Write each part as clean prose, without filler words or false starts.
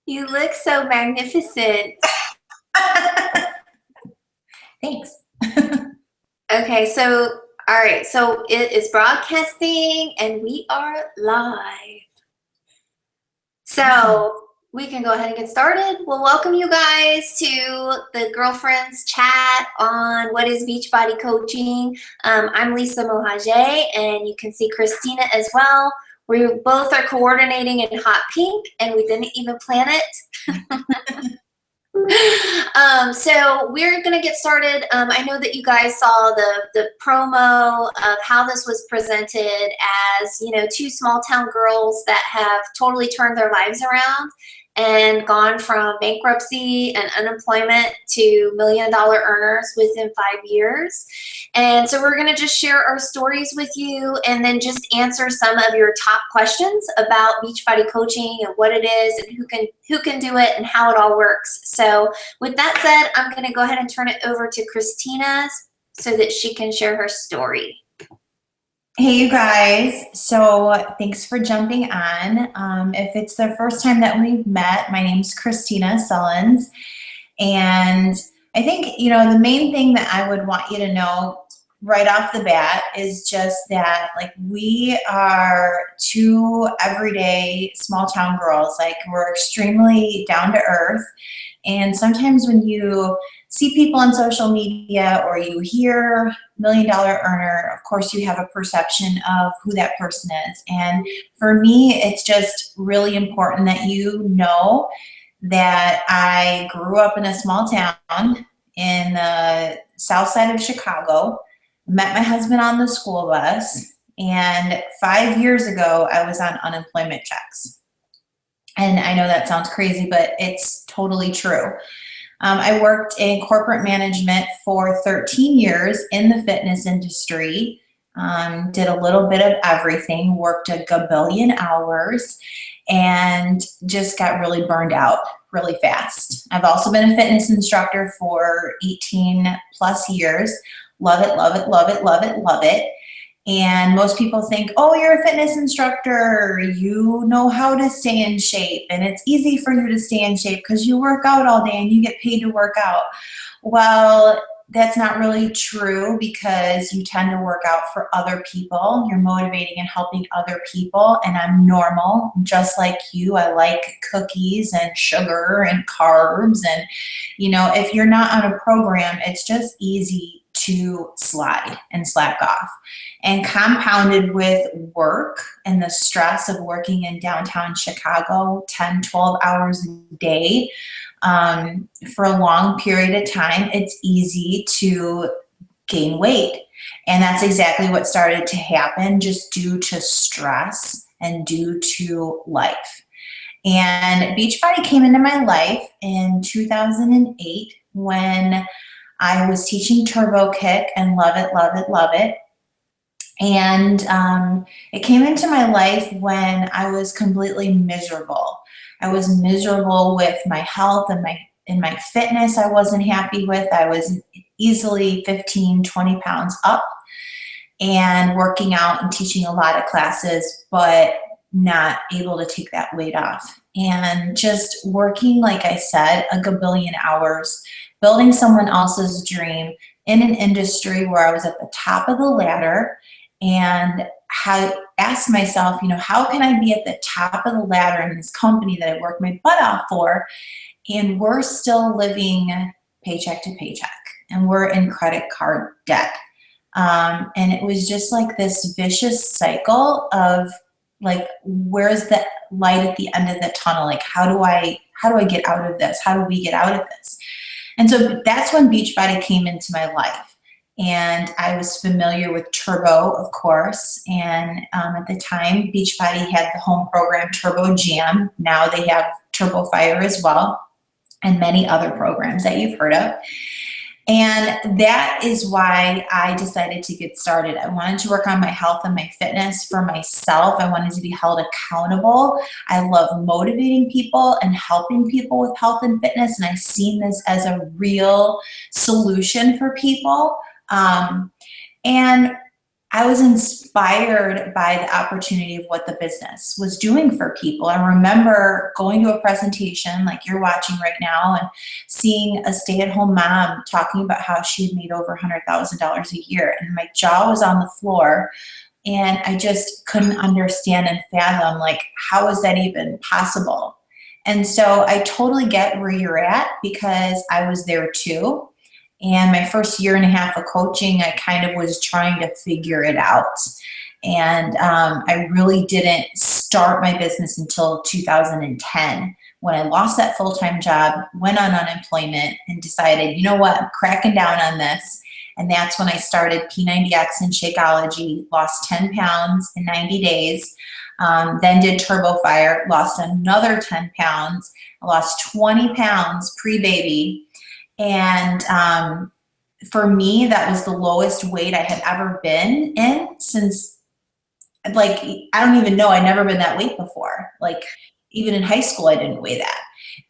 You look so magnificent. Thanks. Okay, so, all right, so it is broadcasting and we are live. Awesome. So we can go ahead and get started. Well, welcome you guys to the Girlfriends Chat on what is Beachbody Coaching. I'm Lisa Mohager, and you can see Kristina as well. We both are coordinating in hot pink, and we didn't even plan it. So we're going to get started. I know that you guys saw the promo of how this was presented as, two small town girls that have totally turned their lives around and gone from bankruptcy and unemployment to $1 million earners within 5 years. And so we're going to just share our stories with you and then just answer some of your top questions about Beachbody Coaching and what it is and who can do it and how it all works. So with that said, I'm going to go ahead and turn it over to Kristina so that she can share her story. Hey, you guys. So thanks for jumping on. If it's the first time that we've met, my name's Kristina Sullins. And I think, the main thing that I would want you to know right off the bat is just that, we are two everyday small town girls. We're extremely down to earth. And sometimes when you see people on social media or you hear $1 million earner, of course you have a perception of who that person is. And for me, it's just really important that you know that I grew up in a small town in the south side of Chicago, met my husband on the school bus, and 5 years ago I was on unemployment checks. And I know that sounds crazy, but it's totally true. I worked in corporate management for 13 years in the fitness industry, did a little bit of everything, worked a gabillion hours, and just got really burned out really fast. I've also been a fitness instructor for 18 plus years. Love it, love it, love it, love it, love it. And most people think, oh, you're a fitness instructor, you know how to stay in shape, and it's easy for you to stay in shape because you work out all day and you get paid to work out. Well, that's not really true because you tend to work out for other people. You're motivating and helping other people, and I'm normal, just like you. I like cookies and sugar and carbs, and if you're not on a program, it's just easy to slide and slack off. And compounded with work and the stress of working in downtown Chicago 10, 12 hours a day for a long period of time, it's easy to gain weight. And that's exactly what started to happen, just due to stress and due to life. And Beachbody came into my life in 2008 when I was teaching Turbo Kick and love it, love it, love it. And it came into my life when I was completely miserable. I was miserable with my health and my fitness. I wasn't happy with. I was easily 15, 20 pounds up and working out and teaching a lot of classes, but not able to take that weight off. And just working, like I said, a gabillion hours, building someone else's dream in an industry where I was at the top of the ladder, and asked myself, how can I be at the top of the ladder in this company that I worked my butt off for, and we're still living paycheck to paycheck, and we're in credit card debt. And it was just like this vicious cycle of where's the light at the end of the tunnel? How do I get out of this? How do we get out of this? And so that's when Beachbody came into my life. And I was familiar with Turbo, of course. And at the time, Beachbody had the home program Turbo Jam. Now they have Turbo Fire as well, and many other programs that you've heard of. And that is why I decided to get started. I wanted to work on my health and my fitness for myself. I wanted to be held accountable. I love motivating people and helping people with health and fitness. And I've seen this as a real solution for people. And I was inspired by the opportunity of what the business was doing for people. I remember going to a presentation like you're watching right now and seeing a stay-at-home mom talking about how she had made over $100,000 a year. And my jaw was on the floor and I just couldn't understand and fathom, like, how is that even possible? And so I totally get where you're at because I was there too. And my first year and a half of coaching, I kind of was trying to figure it out. And I really didn't start my business until 2010 when I lost that full-time job, went on unemployment, and decided, you know what, I'm cracking down on this. And that's when I started P90X and Shakeology, lost 10 pounds in 90 days, then did Turbo Fire, lost another 10 pounds, lost 20 pounds pre-baby. And for me, that was the lowest weight I had ever been in since, like, I don't even know, I'd never been that weight before. Like, even in high school, I didn't weigh that.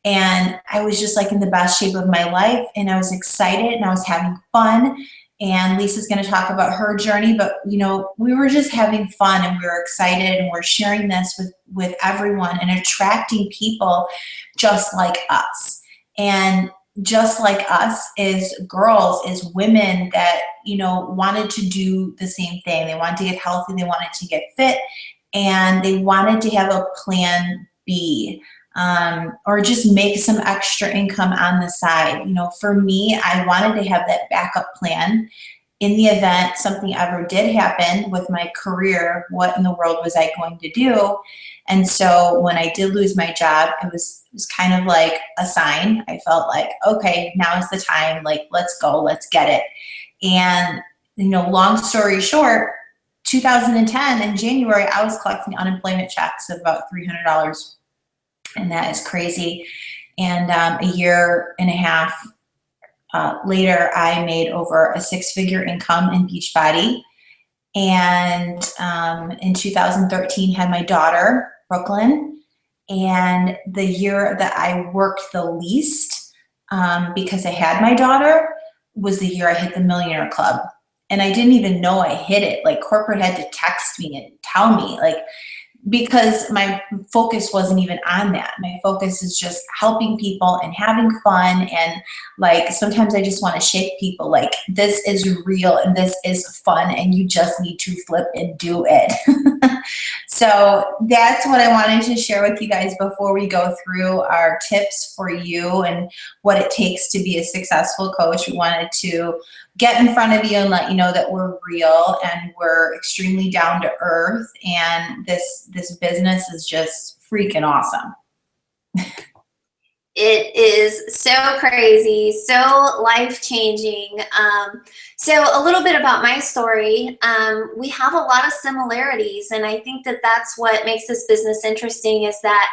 And I was just like in the best shape of my life, and I was excited and I was having fun. And Lisa's going to talk about her journey, but you know, we were just having fun and we were excited and we're sharing this with everyone and attracting people just like us. And just like us as girls, as women that, you know, wanted to do the same thing. They wanted to get healthy, they wanted to get fit, and they wanted to have a plan B. Or just make some extra income on the side. You know, for me, I wanted to have that backup plan in the event something ever did happen with my career. What in the world was I going to do? And so when I did lose my job, it was kind of like a sign. I felt like, okay, now is the time. Like, let's go, let's get it. And, you know, long story short, 2010 in January, I was collecting unemployment checks of about $300. And that is crazy. And a year and a half later, I made over a six-figure income in Beachbody. And in 2013, had my daughter, Brooklyn. And the year that I worked the least, because I had my daughter, was the year I hit the Millionaire Club. And I didn't even know I hit it. Like, corporate had to text me and tell me, like, because my focus wasn't even on that. My focus is just helping people and having fun. And like, sometimes I just want to shake people, like, this is real and this is fun and you just need to flip and do it. So that's what I wanted to share with you guys before we go through our tips for you and what it takes to be a successful coach. We wanted to get in front of you and let you know that we're real and we're extremely down to earth, and this business is just freaking awesome. It is so crazy, so life-changing. So a little bit about my story. We have a lot of similarities, and I think that that's what makes this business interesting, is that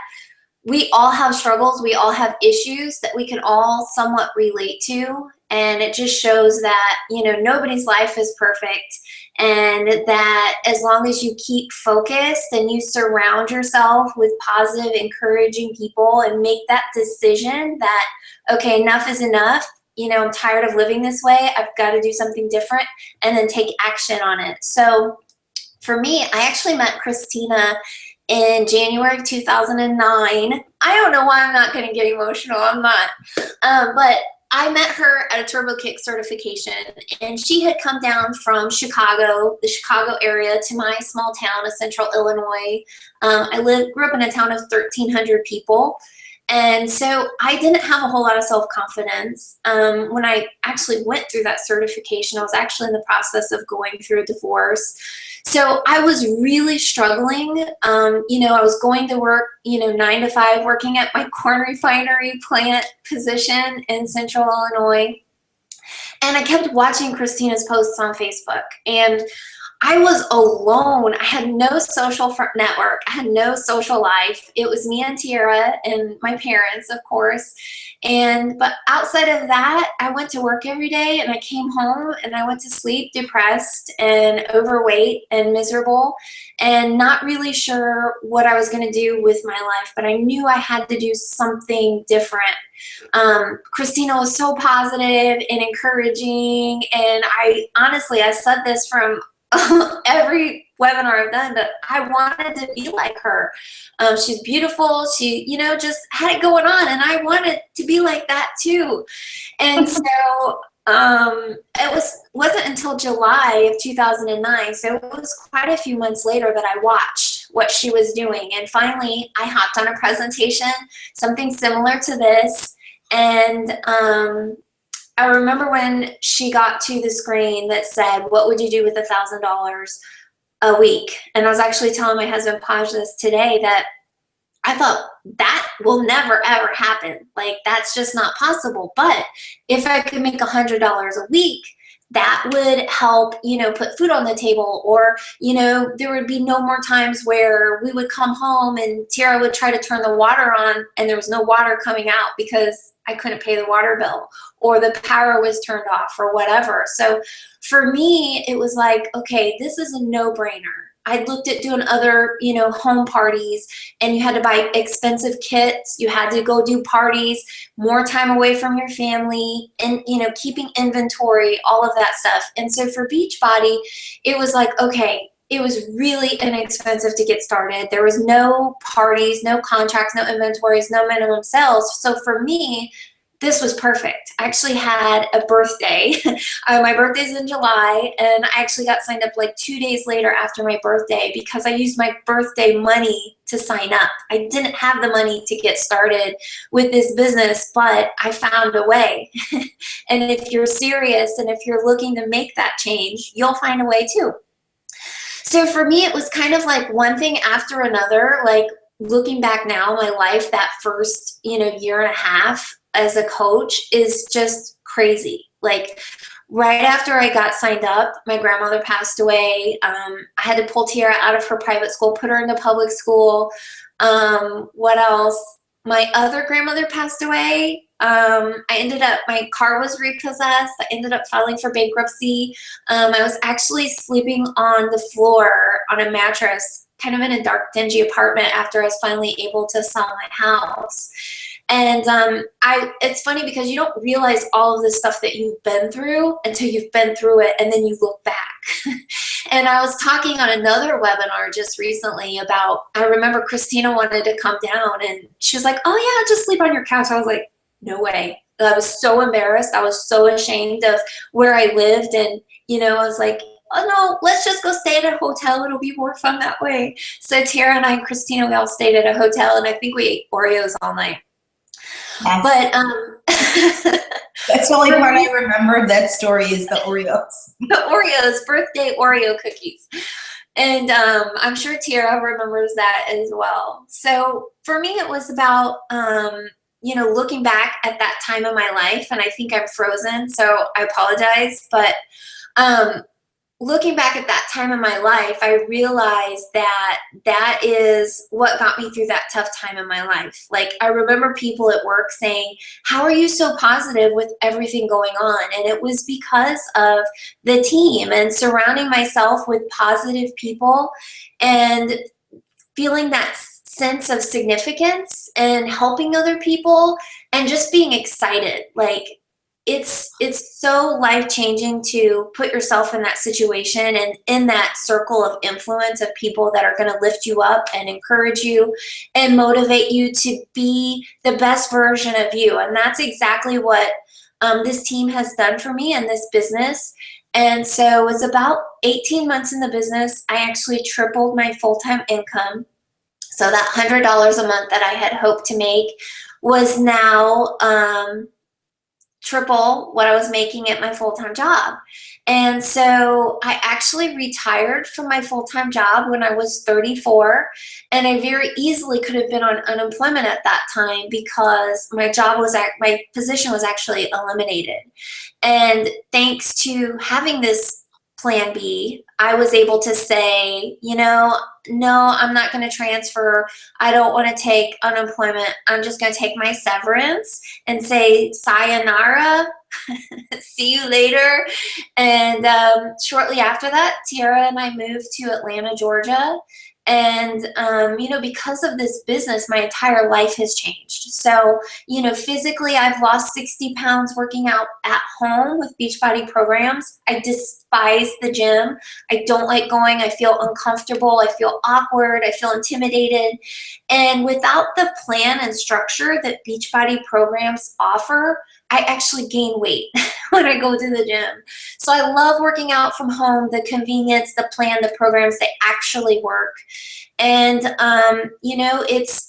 we all have struggles, we all have issues that we can all somewhat relate to. And it just shows that, you know, nobody's life is perfect, and that as long as you keep focused and you surround yourself with positive, encouraging people and make that decision that, okay, enough is enough, you know, I'm tired of living this way, I've got to do something different, and then take action on it. So for me, I actually met Kristina in January of 2009. I don't know why I'm not going to get emotional. I'm not. But I met her at a Turbo Kick certification, and she had come down from Chicago, the Chicago area, to my small town of Central Illinois. I grew up in a town of 1,300 people. And so I didn't have a whole lot of self-confidence. When I actually went through that certification, I was actually in the process of going through a divorce. So I was really struggling. You know, I was going to work, 9 to 5, working at my corn refinery plant position in Central Illinois. And I kept watching Kristina's posts on Facebook. And I was alone. I had no social network. I had no social life. It was me and Tiara and my parents, of course. But outside of that, I went to work every day, and I came home and I went to sleep depressed and overweight and miserable and not really sure what I was going to do with my life. But I knew I had to do something different. Kristina was so positive and encouraging. And I said this from every webinar I've done that I wanted to be like her. She's beautiful. She, just had it going on, and I wanted to be like that too. And so wasn't until July of 2009, so it was quite a few months later, that I watched what she was doing. And finally, I hopped on a presentation, something similar to this. And I remember when she got to the screen that said, "What would you do with $1,000 a week?" And I was actually telling my husband Paj this today, that I thought that will never ever happen. Like, that's just not possible. But if I could make $100 a week, that would help, put food on the table. Or, there would be no more times where we would come home and Tiara would try to turn the water on and there was no water coming out because I couldn't pay the water bill, or the power was turned off, or whatever. So for me, it was like, okay, this is a no-brainer. I looked at doing other, home parties, and you had to buy expensive kits. You had to go do parties, more time away from your family, and, keeping inventory, all of that stuff. And so for Beachbody, it was like, okay, it was really inexpensive to get started. There was no parties, no contracts, no inventories, no minimum sales. So for me, this was perfect. I actually had a birthday. My birthday's in July, and I actually got signed up like 2 days later after my birthday, because I used my birthday money to sign up. I didn't have the money to get started with this business, but I found a way. And if you're serious and if you're looking to make that change, you'll find a way too. So for me, it was kind of like one thing after another. Like, looking back now, my life, that first, year and a half as a coach is just crazy. Like, right after I got signed up, my grandmother passed away. I had to pull Tiara out of her private school, put her into public school. What else? My other grandmother passed away. My car was repossessed. I ended up filing for bankruptcy. I was actually sleeping on the floor on a mattress, kind of in a dark, dingy apartment, after I was finally able to sell my house. And it's funny because you don't realize all of the stuff that you've been through until you've been through it, and then you look back. And I was talking on another webinar just recently about, I remember Kristina wanted to come down, and she was like, "Oh yeah, just sleep on your couch." I was like, no way. I was so embarrassed. I was so ashamed of where I lived. And, I was like, oh no, let's just go stay at a hotel. It'll be more fun that way. So Tara and I and Kristina, we all stayed at a hotel, and I think we ate Oreos all night. Yes. But that's the only part I remember of that story is the Oreos. The Oreos, birthday Oreo cookies. And I'm sure Tara remembers that as well. So for me, it was about, looking back at that time in my life, and I think I'm frozen, so I apologize. But looking back at that time in my life, I realized that that is what got me through that tough time in my life. Like, I remember people at work saying, "How are you so positive with everything going on?" And it was because of the team and surrounding myself with positive people and feeling that sense of significance and helping other people and just being excited. Like, it's so life-changing to put yourself in that situation and in that circle of influence of people that are going to lift you up and encourage you and motivate you to be the best version of you. And that's exactly what this team has done for me in this business. And so it's about 18 months in the business. I actually tripled my full-time income. So that $100 a month that I had hoped to make was now triple what I was making at my full-time job. And so I actually retired from my full-time job when I was 34, and I very easily could have been on unemployment at that time because my position was actually eliminated. And thanks to having this plan B, I was able to say, no, I'm not going to transfer. I don't want to take unemployment. I'm just going to take my severance and say sayonara, see you later. And shortly after that, Tiara and I moved to Atlanta, Georgia. And, because of this business, my entire life has changed. So, physically, I've lost 60 pounds working out at home with Beachbody programs. I despise the gym. I don't like going. I feel uncomfortable. I feel awkward. I feel intimidated. And without the plan and structure that Beachbody programs offer, I actually gain weight when I go to the gym. So I love working out from home, the convenience, the plan, the programs, they actually work. And,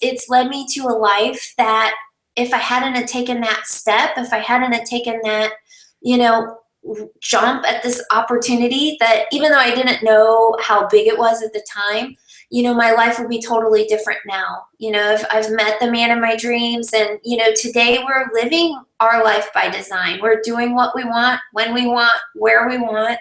it's led me to a life that if I hadn't have taken that step, if I hadn't have taken that, jump at this opportunity, that even though I didn't know how big it was at the time, my life would be totally different now. I've met the man of my dreams, and, today we're living our life by design. We're doing what we want, when we want, where we want,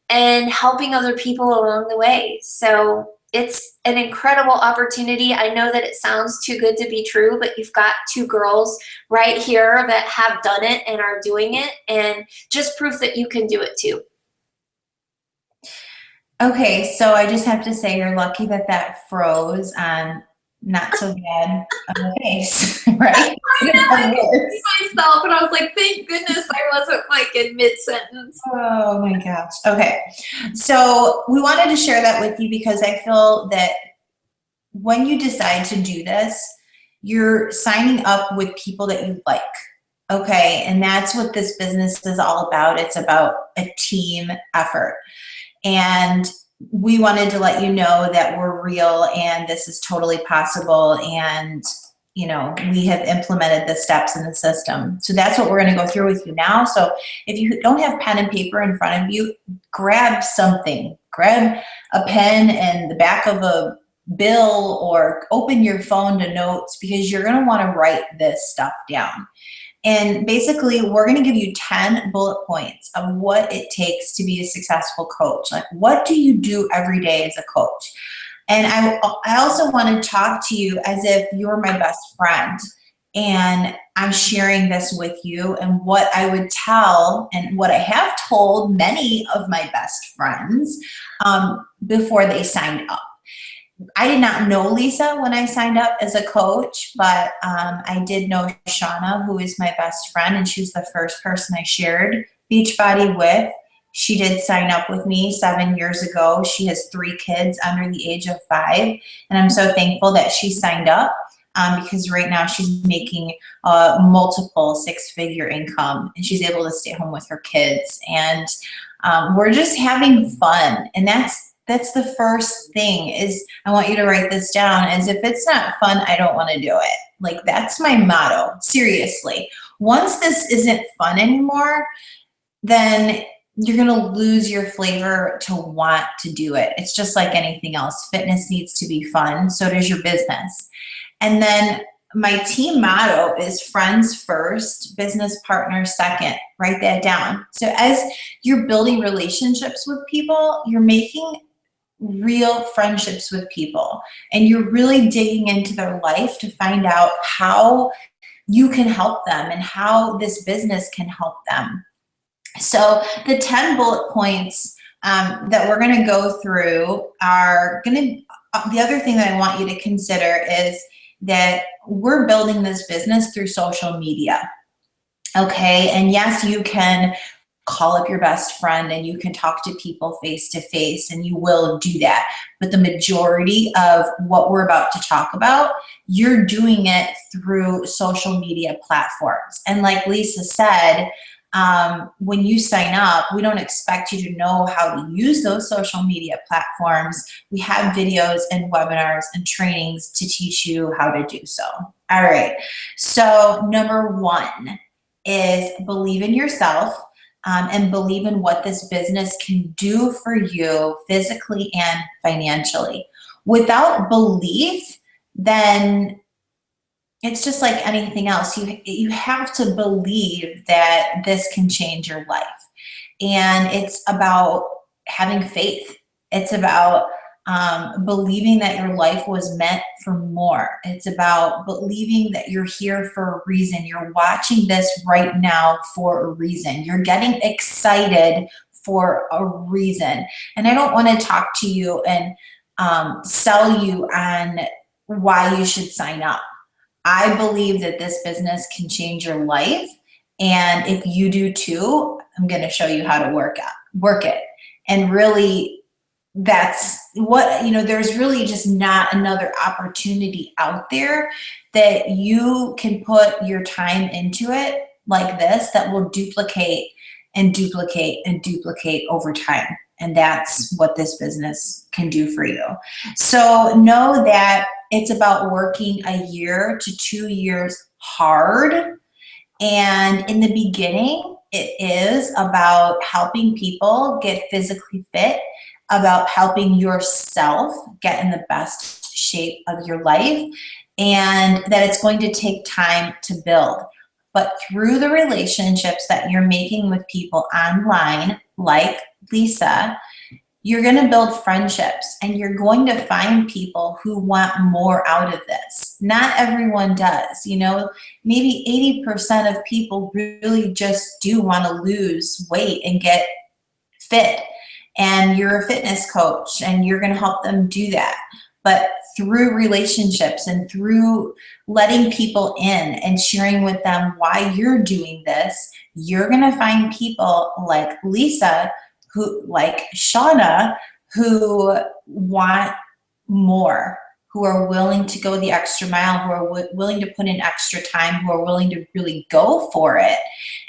and helping other people along the way. So it's an incredible opportunity. I know that it sounds too good to be true, but you've got two girls right here that have done it and are doing it, and just proof that you can do it too. Okay, so I just have to say you're lucky that that froze on not so bad on the face, right? I know, I could see myself, and I was like, thank goodness I wasn't like in mid-sentence. Oh my gosh. Okay, so we wanted to share that with you because I feel that when you decide to do this, you're signing up with people that you like. Okay, and that's what this business is all about. It's about a team effort. And we wanted to let you know that we're real and this is totally possible. And, we have implemented the steps in the system. So that's what we're going to go through with you now. So if you don't have pen and paper in front of you, grab something. Grab a pen and the back of a bill, or open your phone to notes, because you're going to want to write this stuff down. And basically, we're going to give you 10 bullet points of what it takes to be a successful coach. Like, what do you do every day as a coach? And I also want to talk to you as if you're my best friend. And I'm sharing this with you, and what I would tell and what I have told many of my best friends before they signed up. I did not know Lisa when I signed up as a coach, but I did know Shauna, who is my best friend, and she was the first person I shared Beachbody with. She did sign up with me 7 years ago. She has 3 kids under the age of 5, and I'm so thankful that she signed up because right now she's making multiple 6-figure income, and she's able to stay home with her kids, and we're just having fun. And that's the first thing. Is I want you to write this down, as if it's not fun, I don't want to do it. Like, that's my motto. Seriously. Once this isn't fun anymore, then you're going to lose your flavor to want to do it. It's just like anything else. Fitness needs to be fun. So does your business. And then my team motto is friends first, business partners second. Write that down. So as you're building relationships with people, you're making real friendships with people, and you're really digging into their life to find out how you can help them and how this business can help them. So the 10 bullet points that we're going to go through are going to, the other thing that I want you to consider is that we're building this business through social media. Okay. And yes, you can call up your best friend and you can talk to people face to face, and you will do that. But the majority of what we're about to talk about, you're doing it through social media platforms. And like Lisa said, when you sign up, we don't expect you to know how to use those social media platforms. We have videos and webinars and trainings to teach you how to do so. All right. So number 1 is believe in yourself. And believe in what this business can do for you physically and financially. Without belief, then it's just like anything else. You have to believe that this can change your life. And it's about having faith. It's about believing that your life was meant for more. It's about believing that you're here for a reason. You're watching this right now for a reason. You're getting excited for a reason. And I don't want to talk to you and sell you on why you should sign up. I believe that this business can change your life. And if you do too, I'm going to show you how to work it. And really, that's what, there's really just not another opportunity out there that you can put your time into it like this that will duplicate and duplicate and duplicate over time. And that's what this business can do for you. So know that it's about working a year to 2 years hard. And in the beginning, it is about helping people get physically fit, about helping yourself get in the best shape of your life, and that it's going to take time to build. But through the relationships that you're making with people online, like Lisa, you're going to build friendships, and you're going to find people who want more out of this. Not everyone does. Maybe 80% of people really just do want to lose weight and get fit. And you're a fitness coach, and you're going to help them do that. But through relationships and through letting people in and sharing with them why you're doing this, you're going to find people like Lisa, like Shauna, who want more, who are willing to go the extra mile, who are willing to put in extra time, who are willing to really go for it.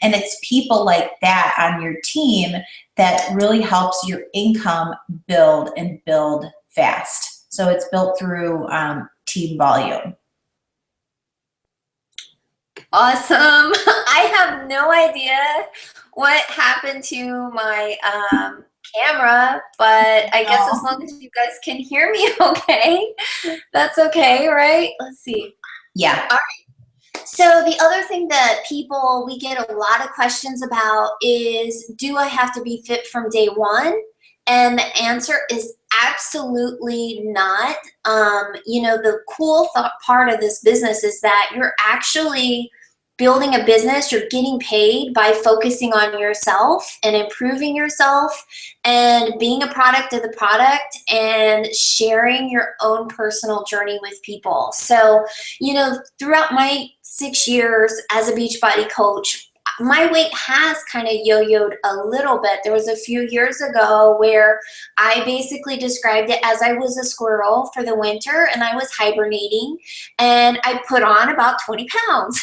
And it's people like that on your team that really helps your income build and build fast. So it's built through team volume. Awesome. I have no idea what happened to my camera, but I guess as long as you guys can hear me okay, that's okay, right? Let's see. Yeah. All right. So the other thing that we get a lot of questions about is, do I have to be fit from day one? And the answer is absolutely not. The cool part of this business is that you're actually building a business. You're getting paid by focusing on yourself and improving yourself and being a product of the product and sharing your own personal journey with people. So, throughout my 6 years as a Beachbody coach, my weight has kind of yo-yoed a little bit. There was a few years ago where I basically described it as I was a squirrel for the winter and I was hibernating, and I put on about 20 pounds.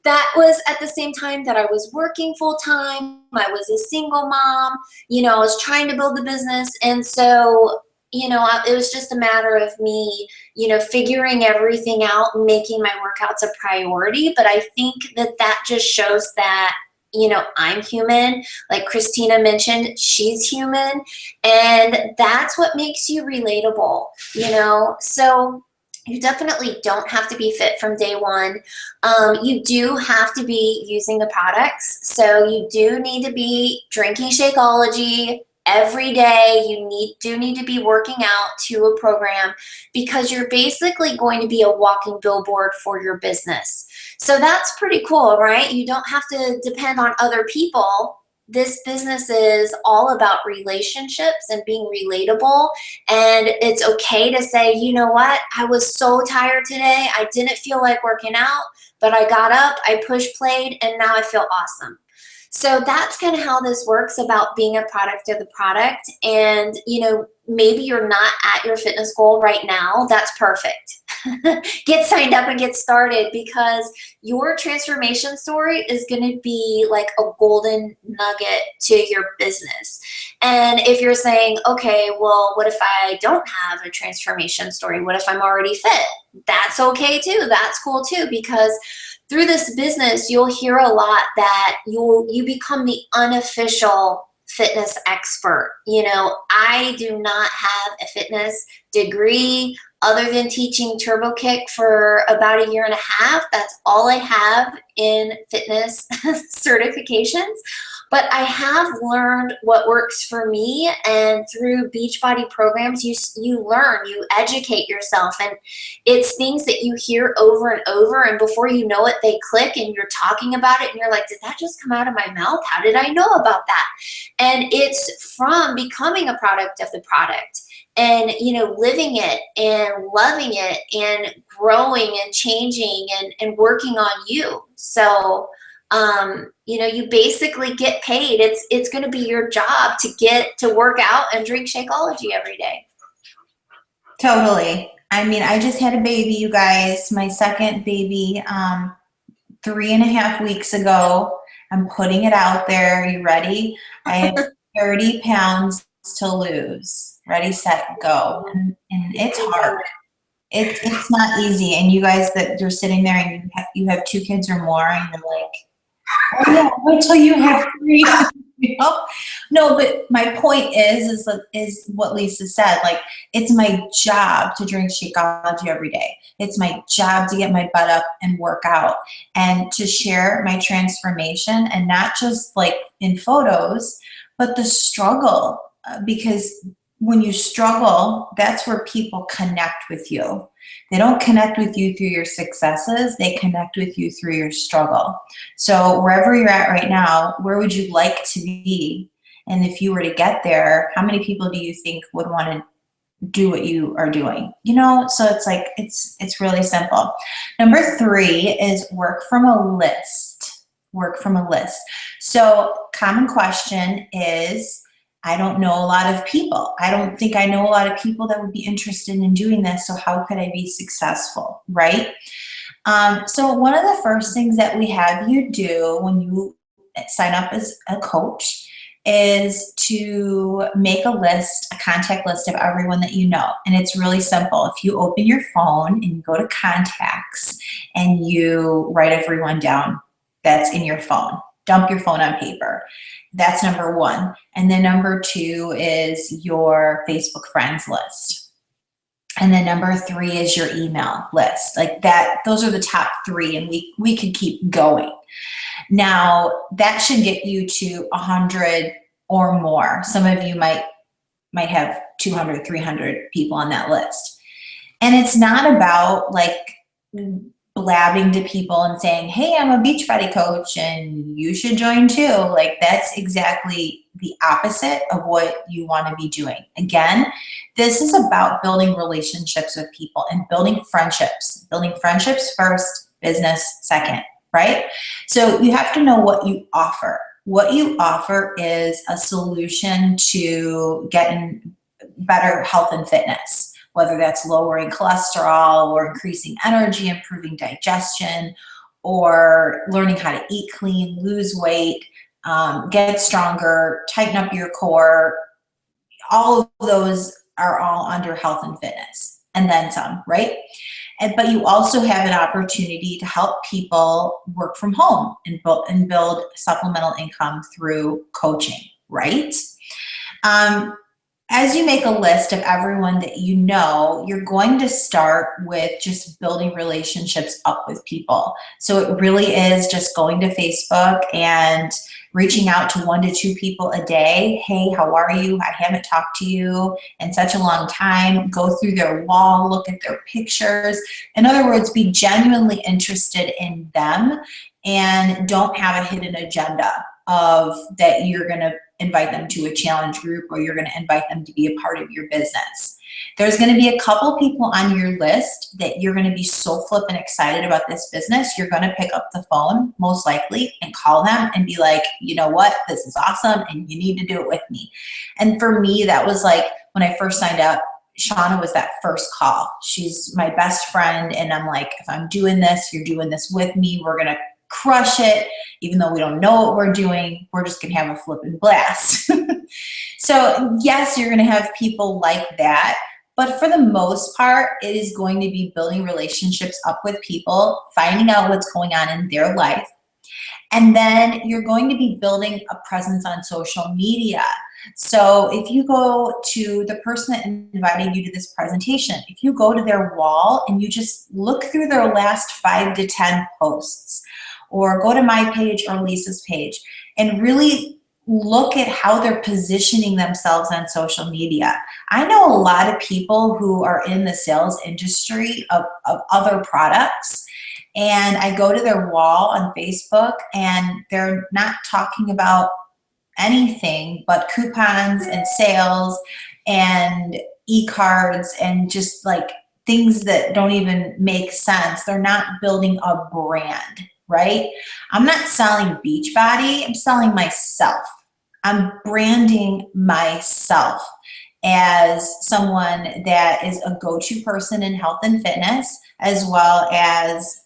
That was at the same time that I was working full time. I was a single mom. I was trying to build the business. And so, it was just a matter of me, figuring everything out and making my workouts a priority. But I think that just shows that, I'm human. Like Kristina mentioned, she's human. And that's what makes you relatable, So you definitely don't have to be fit from day one. You do have to be using the products. So you do need to be drinking Shakeology every day. You do need to be working out to a program, because you're basically going to be a walking billboard for your business. So that's pretty cool, right? You don't have to depend on other people. This business is all about relationships and being relatable. And it's okay to say, you know what? I was so tired today. I didn't feel like working out, but I got up, I push played, and now I feel awesome. So that's kind of how this works, about being a product of the product. And, maybe you're not at your fitness goal right now. That's perfect. Get signed up and get started, because your transformation story is going to be like a golden nugget to your business. And if you're saying, okay, well, what if I don't have a transformation story? What if I'm already fit? That's okay too. That's cool too, because through this business, you'll hear a lot that you become the unofficial fitness expert. I do not have a fitness degree other than teaching Turbo Kick for about 1.5 years. That's all I have in fitness certifications. But I have learned what works for me, and through Beachbody programs, you learn, you educate yourself, and it's things that you hear over and over, and before you know it, they click, and you're talking about it, and you're like, did that just come out of my mouth? How did I know about that? And it's from becoming a product of the product. and, living it and loving it and growing and changing and working on you. So, you basically get paid. It's going to be your job to get to work out and drink Shakeology every day. Totally. I mean, I just had a baby, you guys, my second baby, 3.5 weeks ago. I'm putting it out there. Are you ready? I have 30 pounds to lose. Ready, set, go. And it's hard. It's not easy. And you guys that you're sitting there and you have 2 kids or more, and you're like, oh yeah, wait till you have 3. No, but my point is what Lisa said. Like, it's my job to drink Shakeology every day. It's my job to get my butt up and work out and to share my transformation, and not just like in photos, but the struggle. Because when you struggle, that's where people connect with you. They don't connect with you through your successes. They connect with you through your struggle. So wherever you're at right now, where would you like to be? And if you were to get there, how many people do you think would want to do what you are doing? So it's like, it's really simple. Number 3 is work from a list. Work from a list. So common question is, I don't know a lot of people. I don't think I know a lot of people that would be interested in doing this. So how could I be successful, right? So one of the first things that we have you do when you sign up as a coach is to make a list, a contact list of everyone that you know. And it's really simple. If you open your phone and you go to contacts and you write everyone down that's in your phone, dump your phone on paper. That's number 1. And then number 2 is your Facebook friends list. And then number 3 is your email list. Like that, those are the top 3, and we could keep going. Now, that should get you to 100 or more. Some of you might have 200, 300 people on that list. And it's not about like blabbing to people and saying, hey, I'm a Beachbody coach and you should join too. Like, that's exactly the opposite of what you want to be doing. Again, this is about building relationships with people and building friendships. Building friendships first, business second, right? So you have to know what you offer. What you offer is a solution to getting better health and fitness, whether that's lowering cholesterol or increasing energy, improving digestion, or learning how to eat clean, lose weight, get stronger, tighten up your core. All of those are all under health and fitness, and then some, right? But you also have an opportunity to help people work from home and build supplemental income through coaching, right? As you make a list of everyone that you know, you're going to start with just building relationships up with people. So it really is just going to Facebook and reaching out to 1 to 2 people a day. Hey, how are you? I haven't talked to you in such a long time. Go through their wall, look at their pictures. In other words, be genuinely interested in them and don't have a hidden agenda of that you're going to invite them to a challenge group or you're going to invite them to be a part of your business. There's going to be a couple people on your list that you're going to be so flippin' excited about this business. You're going to pick up the phone, most likely, and call them and be like, you know what, this is awesome and you need to do it with me. And for me, that was like when I first signed up, Shauna was that first call. She's my best friend. And I'm like, if I'm doing this, you're doing this with me. We're going to crush it. Even though we don't know what we're doing, we're just going to have a flippin' blast. So yes, you're going to have people like that. But for the most part, it is going to be building relationships up with people, finding out what's going on in their life. And then you're going to be building a presence on social media. So if you go to the person that invited you to this presentation, if you go to their wall and you just look through their last 5 to 10 posts, or go to my page or Lisa's page and really look at how they're positioning themselves on social media. I know a lot of people who are in the sales industry of other products, and I go to their wall on Facebook and they're not talking about anything but coupons and sales and e-cards and just like things that don't even make sense. They're not building a brand, right? I'm not selling Beachbody, I'm selling myself. I'm branding myself as someone that is a go-to person in health and fitness, as well as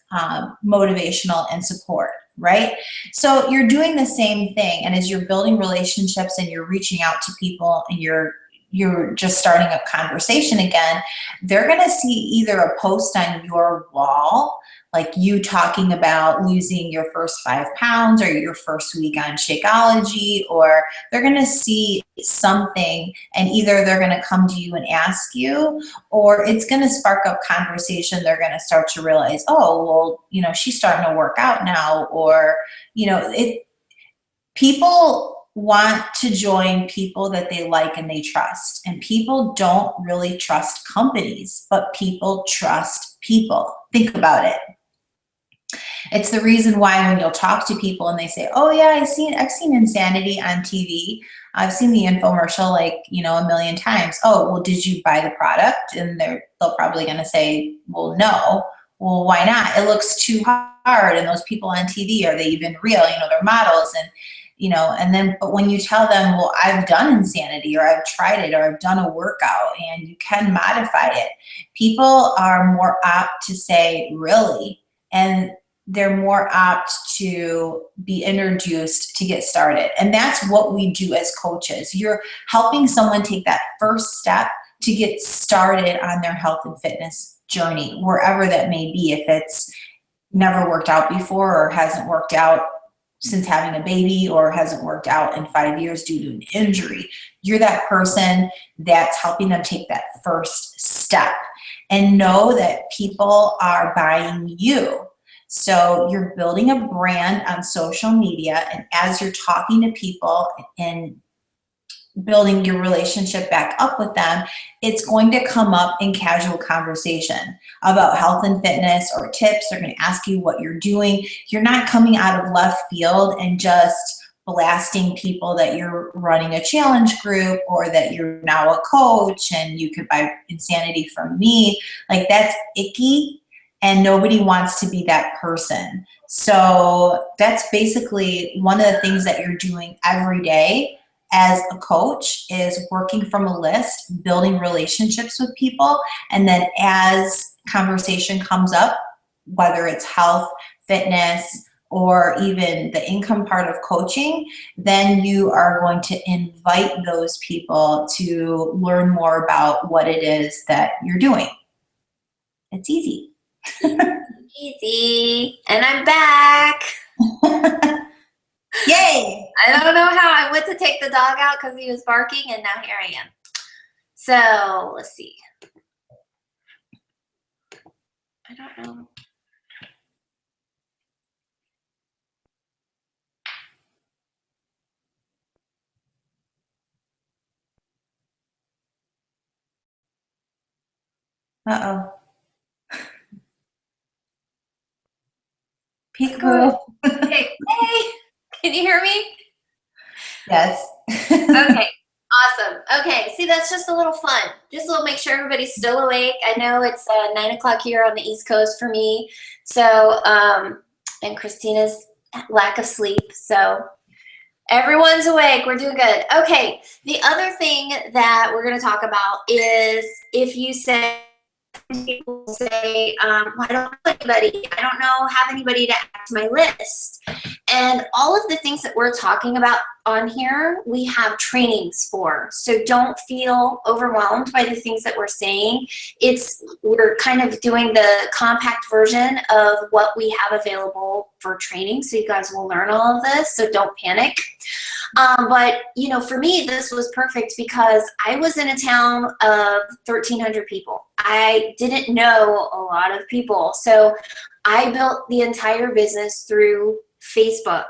motivational and support, right? So you're doing the same thing. And as you're building relationships and you're reaching out to people and you're just starting up conversation again, they're going to see either a post on your wall, like you talking about losing your first 5 pounds or your first week on Shakeology, or they're going to see something and either they're going to come to you and ask you, or it's going to spark up conversation. They're going to start to realize, oh, well, you know, she's starting to work out now, or, you know, people want to join people that they like and they trust. And people don't really trust companies, but people trust people. Think about it. It's the reason why when you'll talk to people and they say, oh yeah, I've seen Insanity on TV. I've seen the infomercial like, you know, a million times. Oh, well, did you buy the product? And they'll probably going to say, well, no. Well, why not? It looks too hard. And those people on TV, are they even real? You know, they're models. And you know, and then, but when you tell them, well, I've done Insanity, or I've tried it, or I've done a workout, and you can modify it, people are more apt to say, really? And they're more apt to be introduced to get started. And that's what we do as coaches. You're helping someone take that first step to get started on their health and fitness journey, wherever that may be. If it's never worked out before, or hasn't worked out since having a baby, or hasn't worked out in 5 years due to an injury, you're that person that's helping them take that first step. And know that people are buying you. So you're building a brand on social media, and as you're talking to people and building your relationship back up with them, it's going to come up in casual conversation about health and fitness or tips. They're going to ask you what you're doing. You're not coming out of left field and just blasting people that you're running a challenge group, or that you're now a coach and you could buy Insanity from me. Like, that's icky, and nobody wants to be that person. So that's basically one of the things that you're doing every day as a coach, is working from a list, building relationships with people. And then as conversation comes up, whether it's health, fitness, or even the income part of coaching, then you are going to invite those people to learn more about what it is that you're doing. It's easy. Easy. And I'm back. Yay! I don't know how I went to take the dog out because he was barking, and now here I am. So let's see. I don't know. Uh-oh. Peekaboo. Hey, can you hear me? Yes. Okay, awesome. Okay, see, that's just a little fun. Just a little, make sure everybody's still awake. I know it's 9 o'clock here on the East Coast for me. So, and Christina's lack of sleep. So everyone's awake. We're doing good. Okay, the other thing that we're going to talk about is if you say, people say, well, I don't know anybody. I don't have anybody to add to my list. And all of the things that we're talking about on here, we have trainings for. So don't feel overwhelmed by the things that we're saying. We're kind of doing the compact version of what we have available for training. So you guys will learn all of this. So don't panic. But, you know, for me, this was perfect because I was in a town of 1,300 people. I didn't know a lot of people. So I built the entire business through Facebook.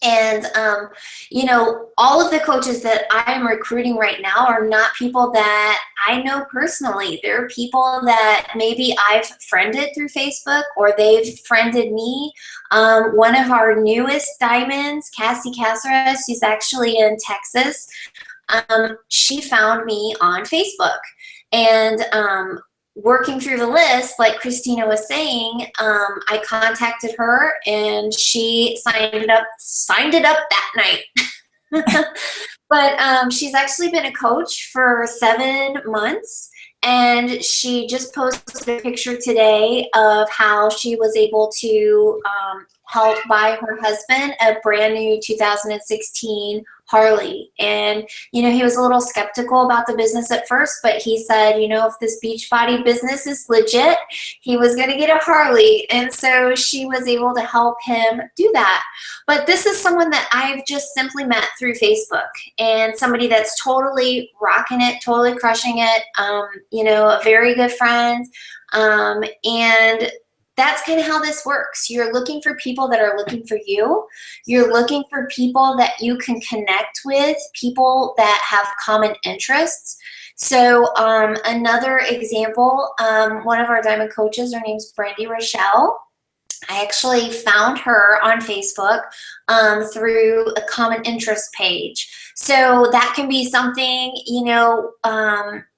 And, you know, all of the coaches that I am recruiting right now are not people that I know personally. They're people that maybe I've friended through Facebook, or they've friended me. One of our newest diamonds, Cassie Caceres, she's actually in Texas. she found me on Facebook. And working through the list, like Kristina was saying, I contacted her and she signed it up that night. But she's actually been a coach for 7 months, and she just posted a picture today of how she was able to help buy her husband a brand new 2016 Harley. And, he was a little skeptical about the business at first, but he said, if this Beachbody business is legit, he was going to get a Harley. And so she was able to help him do that. But this is someone that I've just simply met through Facebook, and somebody that's totally rocking it, totally crushing it, a very good friend. And that's kind of how this works. You're looking for people that are looking for you. You're looking for people that you can connect with, people that have common interests. So another example, one of our diamond coaches, her name's Brandy Rochelle. I actually found her on Facebook through a common interest page. So that can be something,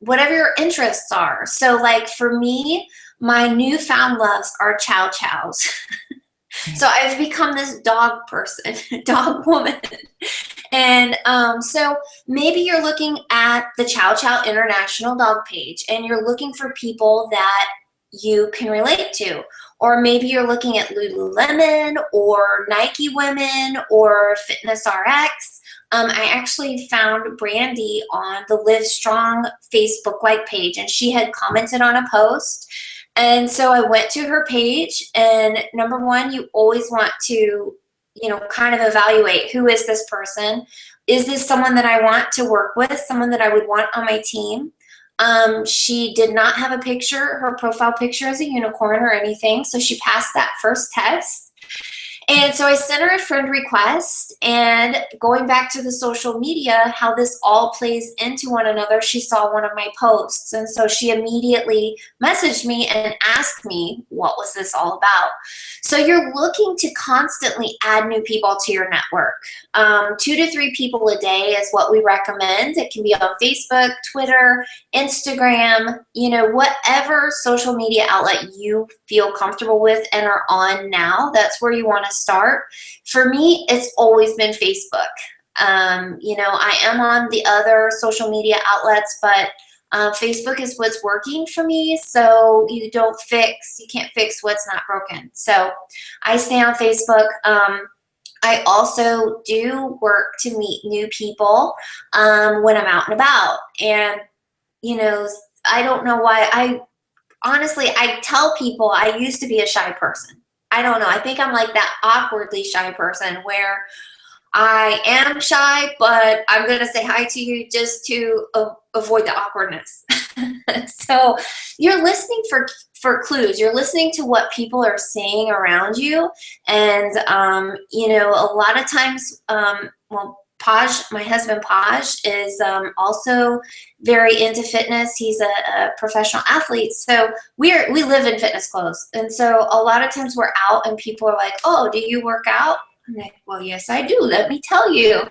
whatever your interests are. So like for me, my newfound loves are chow chows. So I've become this dog person, dog woman. And so maybe you're looking at the Chow Chow International Dog page and you're looking for people that you can relate to. Or maybe you're looking at Lululemon or Nike Women or Fitness RX. I actually found Brandy on the Live Strong Facebook like page, and she had commented on a post. And so I went to her page, and number one, you always want to, kind of evaluate, who is this person? Is this someone that I want to work with, someone that I would want on my team? She did not have a picture, her profile picture as a unicorn or anything, so she passed that first test. And so I sent her a friend request, and going back to the social media, how this all plays into one another, she saw one of my posts. And so she immediately messaged me and asked me, what was this all about? So you're looking to constantly add new people to your network. 2 to 3 people a day is what we recommend. It can be on Facebook, Twitter, Instagram, whatever social media outlet you feel comfortable with and are on now, that's where you want to start. For me, it's always been Facebook. I am on the other social media outlets, but Facebook is what's working for me. So you can't fix what's not broken. So I stay on Facebook. I also do work to meet new people when I'm out and about. And, I don't know why. I tell people I used to be a shy person. I don't know. I think I'm like that awkwardly shy person where I am shy, but I'm going to say hi to you just to avoid the awkwardness. So you're listening for clues. You're listening to what people are saying around you. And, a lot of times, Paj, my husband Paj, is also very into fitness. He's a professional athlete. So we live in fitness clothes. And so a lot of times we're out and people are like, oh, do you work out? I'm like, well, yes, I do. Let me tell you.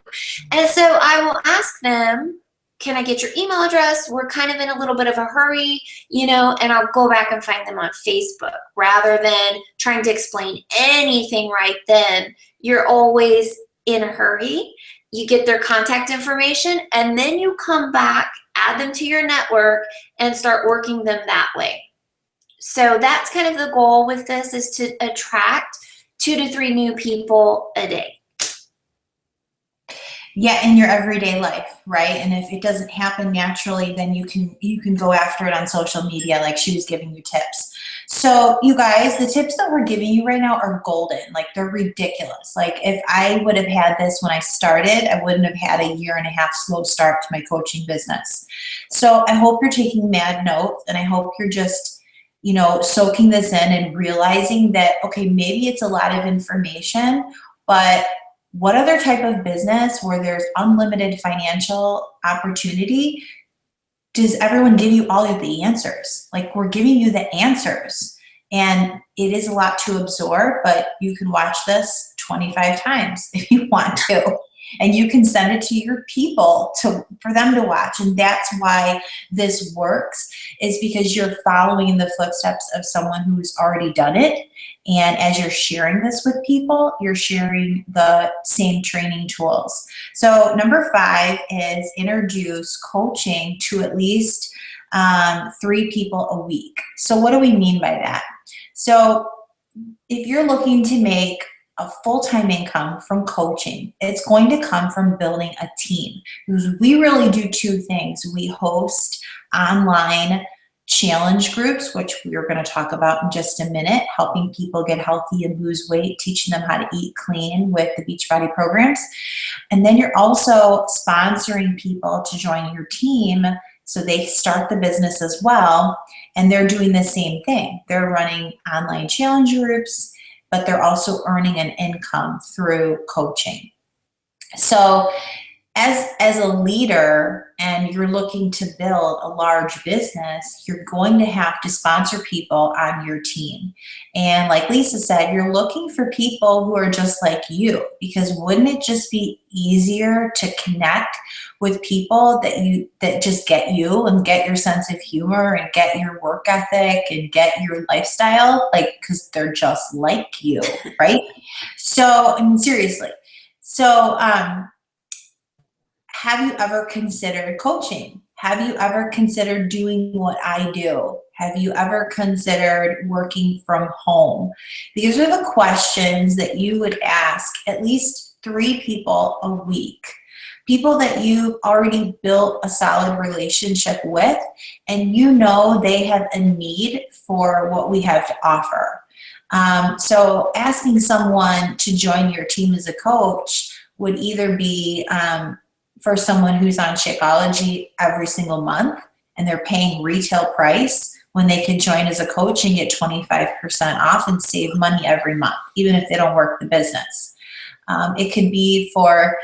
And so I will ask them, can I get your email address? We're kind of in a little bit of a hurry, and I'll go back and find them on Facebook rather than trying to explain anything right then. You're always in a hurry. You get their contact information, and then you come back, add them to your network, and start working them that way. So that's kind of the goal with this, is to attract 2 to 3 new people a day. Yeah, in your everyday life, right? And if it doesn't happen naturally, then you can go after it on social media, like she was giving you tips. So you guys, the tips that we're giving you right now are golden. Like, they're ridiculous. Like, if I would have had this when I started, I wouldn't have had a 1.5 year slow start to my coaching business. So I hope you're taking mad notes, and I hope you're just, soaking this in and realizing that, okay, maybe it's a lot of information, but what other type of business where there's unlimited financial opportunity does everyone give you all of the answers? Like, we're giving you the answers, and it is a lot to absorb, but you can watch this 25 times if you want to. and you can send it to your people for them to watch. And that's why this works, is because you're following in the footsteps of someone who's already done it. And as you're sharing this with people, you're sharing the same training tools. So number 5 is introduce coaching to at least 3 people a week. So what do we mean by that? So if you're looking to make a full-time income from coaching, it's going to come from building a team. Because we really do 2 things. We host online challenge groups, which we're going to talk about in just a minute, helping people get healthy and lose weight, teaching them how to eat clean with the Beachbody programs. And then you're also sponsoring people to join your team so they start the business as well. And they're doing the same thing. They're running online challenge groups, but they're also earning an income through coaching. So as a leader and you're looking to build a large business, you're going to have to sponsor people on your team. And like Lisa said, you're looking for people who are just like you, because wouldn't it just be easier to connect with people that just get you and get your sense of humor and get your work ethic and get your lifestyle, like, because they're just like you, right? So, I mean, seriously. So, have you ever considered coaching? Have you ever considered doing what I do? Have you ever considered working from home? These are the questions that you would ask at least 3 people a week. People that you've already built a solid relationship with, and you know they have a need for what we have to offer. So asking someone to join your team as a coach would either be for someone who's on Shakeology every single month and they're paying retail price, when they can join as a coach and get 25% off and save money every month, even if they don't work the business. It could be for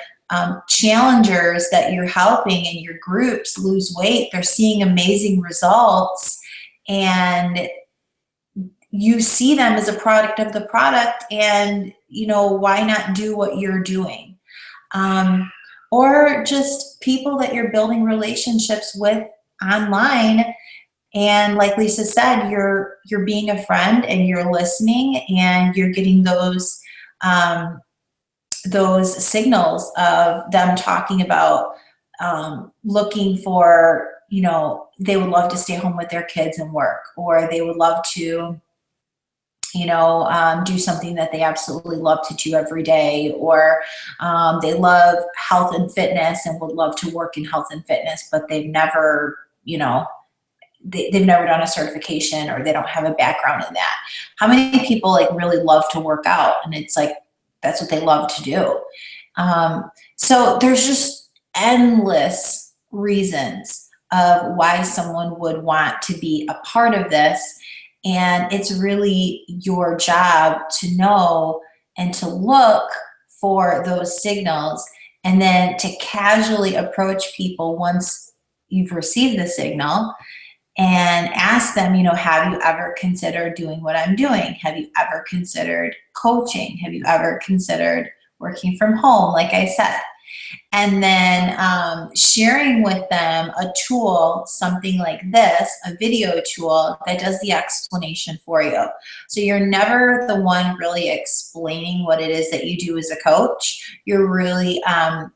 challengers that you're helping in your groups lose weight. They're seeing amazing results, and you see them as a product of the product, and why not do what you're doing? Or just people that you're building relationships with online, and like Lisa said, you're being a friend and you're listening, and you're getting those signals of them talking about looking for, they would love to stay home with their kids and work, or they would love to do something that they absolutely love to do every day, or they love health and fitness and would love to work in health and fitness, but they've never, they've never done a certification, or they don't have a background in that. How many people really love to work out, and it's that's what they love to do? So there's just endless reasons of why someone would want to be a part of this. And it's really your job to know and to look for those signals, and then to casually approach people once you've received the signal and ask them, have you ever considered doing what I'm doing? Have you ever considered coaching? Have you ever considered working from home, like I said? And then sharing with them a tool, something like this, a video tool that does the explanation for you. So you're never the one really explaining what it is that you do as a coach. You're really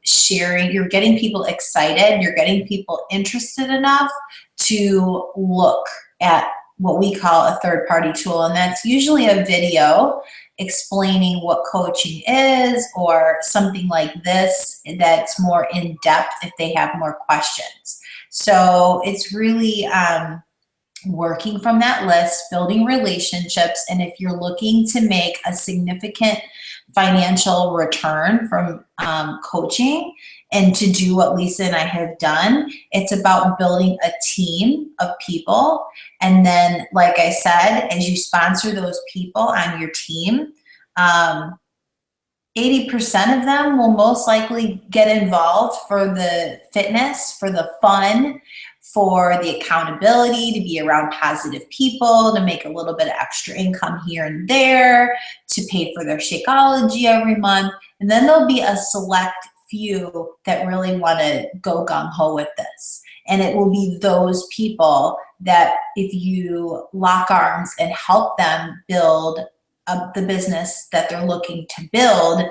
sharing, you're getting people excited, you're getting people interested enough to look at what we call a third-party tool. And that's usually a video explaining what coaching is, or something like this that's more in depth if they have more questions. So it's really working from that list, building relationships. And if you're looking to make a significant financial return from coaching and to do what Lisa and I have done, it's about building a team of people. And then, like I said, as you sponsor those people on your team, 80% of them will most likely get involved for the fitness, for the fun, for the accountability, to be around positive people, to make a little bit of extra income here and there, to pay for their Shakeology every month. And then there'll be a select few that really want to go gung-ho with this. And it will be those people that if you lock arms and help them build the business that they're looking to build,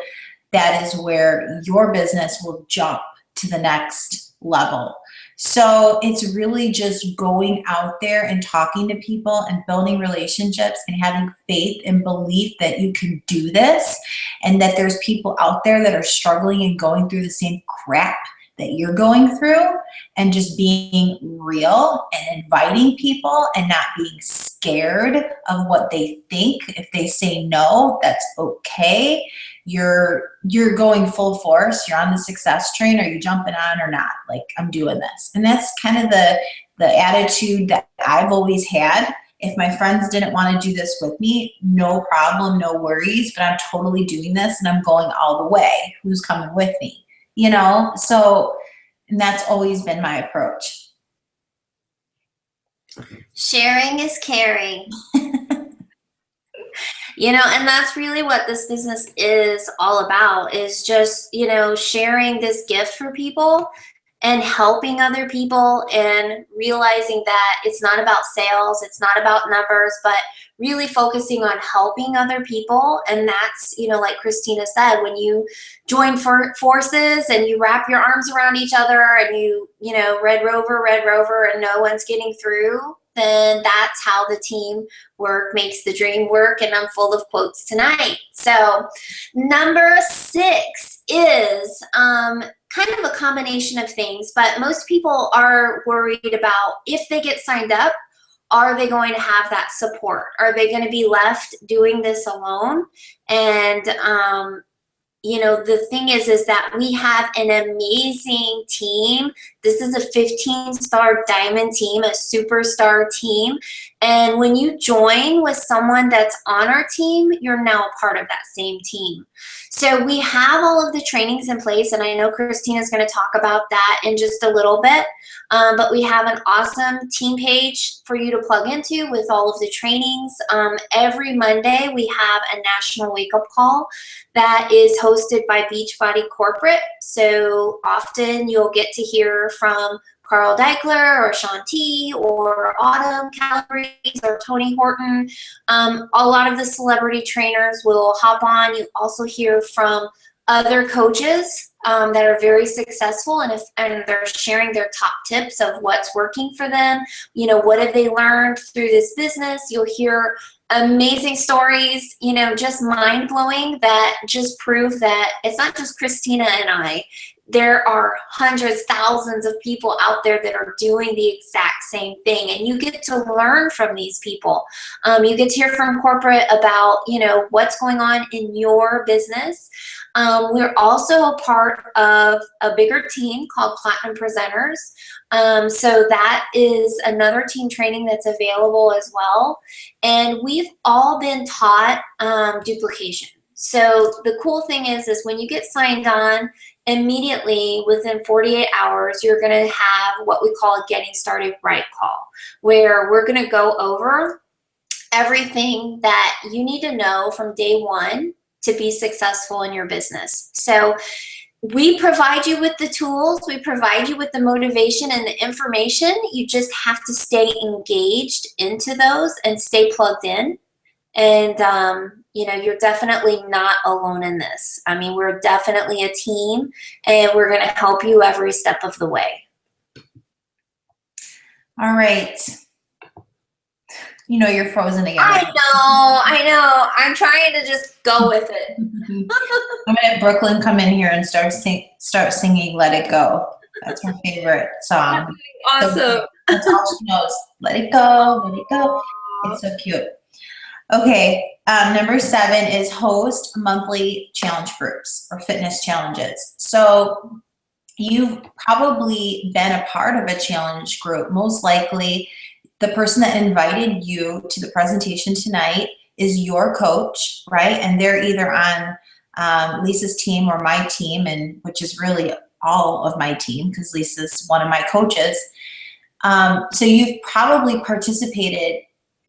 that is where your business will jump to the next level. So it's really just going out there and talking to people and building relationships and having faith and belief that you can do this, and that there's people out there that are struggling and going through the same crap that you're going through, and just being real and inviting people and not being scared of what they think. If they say no, that's okay. You're going full force. You're on the success train. Are you jumping on or not? Like, I'm doing this. And that's kind of the attitude that I've always had. If my friends didn't want to do this with me, no problem, no worries, but I'm totally doing this and I'm going all the way. Who's coming with me? So, and that's always been my approach. Sharing is caring. And that's really what this business is all about, is just, sharing this gift for people and helping other people, and realizing that it's not about sales, it's not about numbers, but really focusing on helping other people. And that's, like Kristina said, when you join forces and you wrap your arms around each other and you Red Rover, and no one's getting through, then that's how the team work makes the dream work. And I'm full of quotes tonight. So number 6 is kind of a combination of things, but most people are worried about, if they get signed up, are they going to have that support? Are they going to be left doing this alone? And the thing is that we have an amazing team. This is a 15-star diamond team, a superstar team. And when you join with someone that's on our team, you're now a part of that same team. So we have all of the trainings in place, and I know Kristina is going to talk about that in just a little bit. But we have an awesome team page for you to plug into with all of the trainings. Every Monday, we have a national wake-up call that is hosted by Beachbody Corporate. So often you'll get to hear from Carl Deichler or Shaun T or Autumn Calabrese or Tony Horton. A lot of the celebrity trainers will hop on. You also hear from other coaches that are very successful, and they're sharing their top tips of what's working for them. What have they learned through this business? You'll hear amazing stories, just mind-blowing, that just prove that it's not just Kristina and I. There are hundreds, thousands of people out there that are doing the exact same thing, and you get to learn from these people. You get to hear from corporate about, what's going on in your business. We're also a part of a bigger team called Platinum Presenters. So that is another team training that's available as well. And we've all been taught duplication. So the cool thing is when you get signed on, immediately within 48 hours, you're going to have what we call a getting started right call, where we're going to go over everything that you need to know from day one to be successful in your business. So we provide you with the tools, we provide you with the motivation and the information. You just have to stay engaged into those and stay plugged in. And, you're definitely not alone in this. I mean, we're definitely a team, and we're going to help you every step of the way. All right. You're frozen again. I know. I'm trying to just go with it. I'm going to have Brooklyn come in here and start singing Let It Go. That's her favorite song. Awesome. That's all she knows. Let it go, let it go. It's so cute. Okay, number 7 is host monthly challenge groups or fitness challenges. So you've probably been a part of a challenge group. Most likely the person that invited you to the presentation tonight is your coach, right? And they're either on Lisa's team or my team, and which is really all of my team because Lisa's one of my coaches. So you've probably participated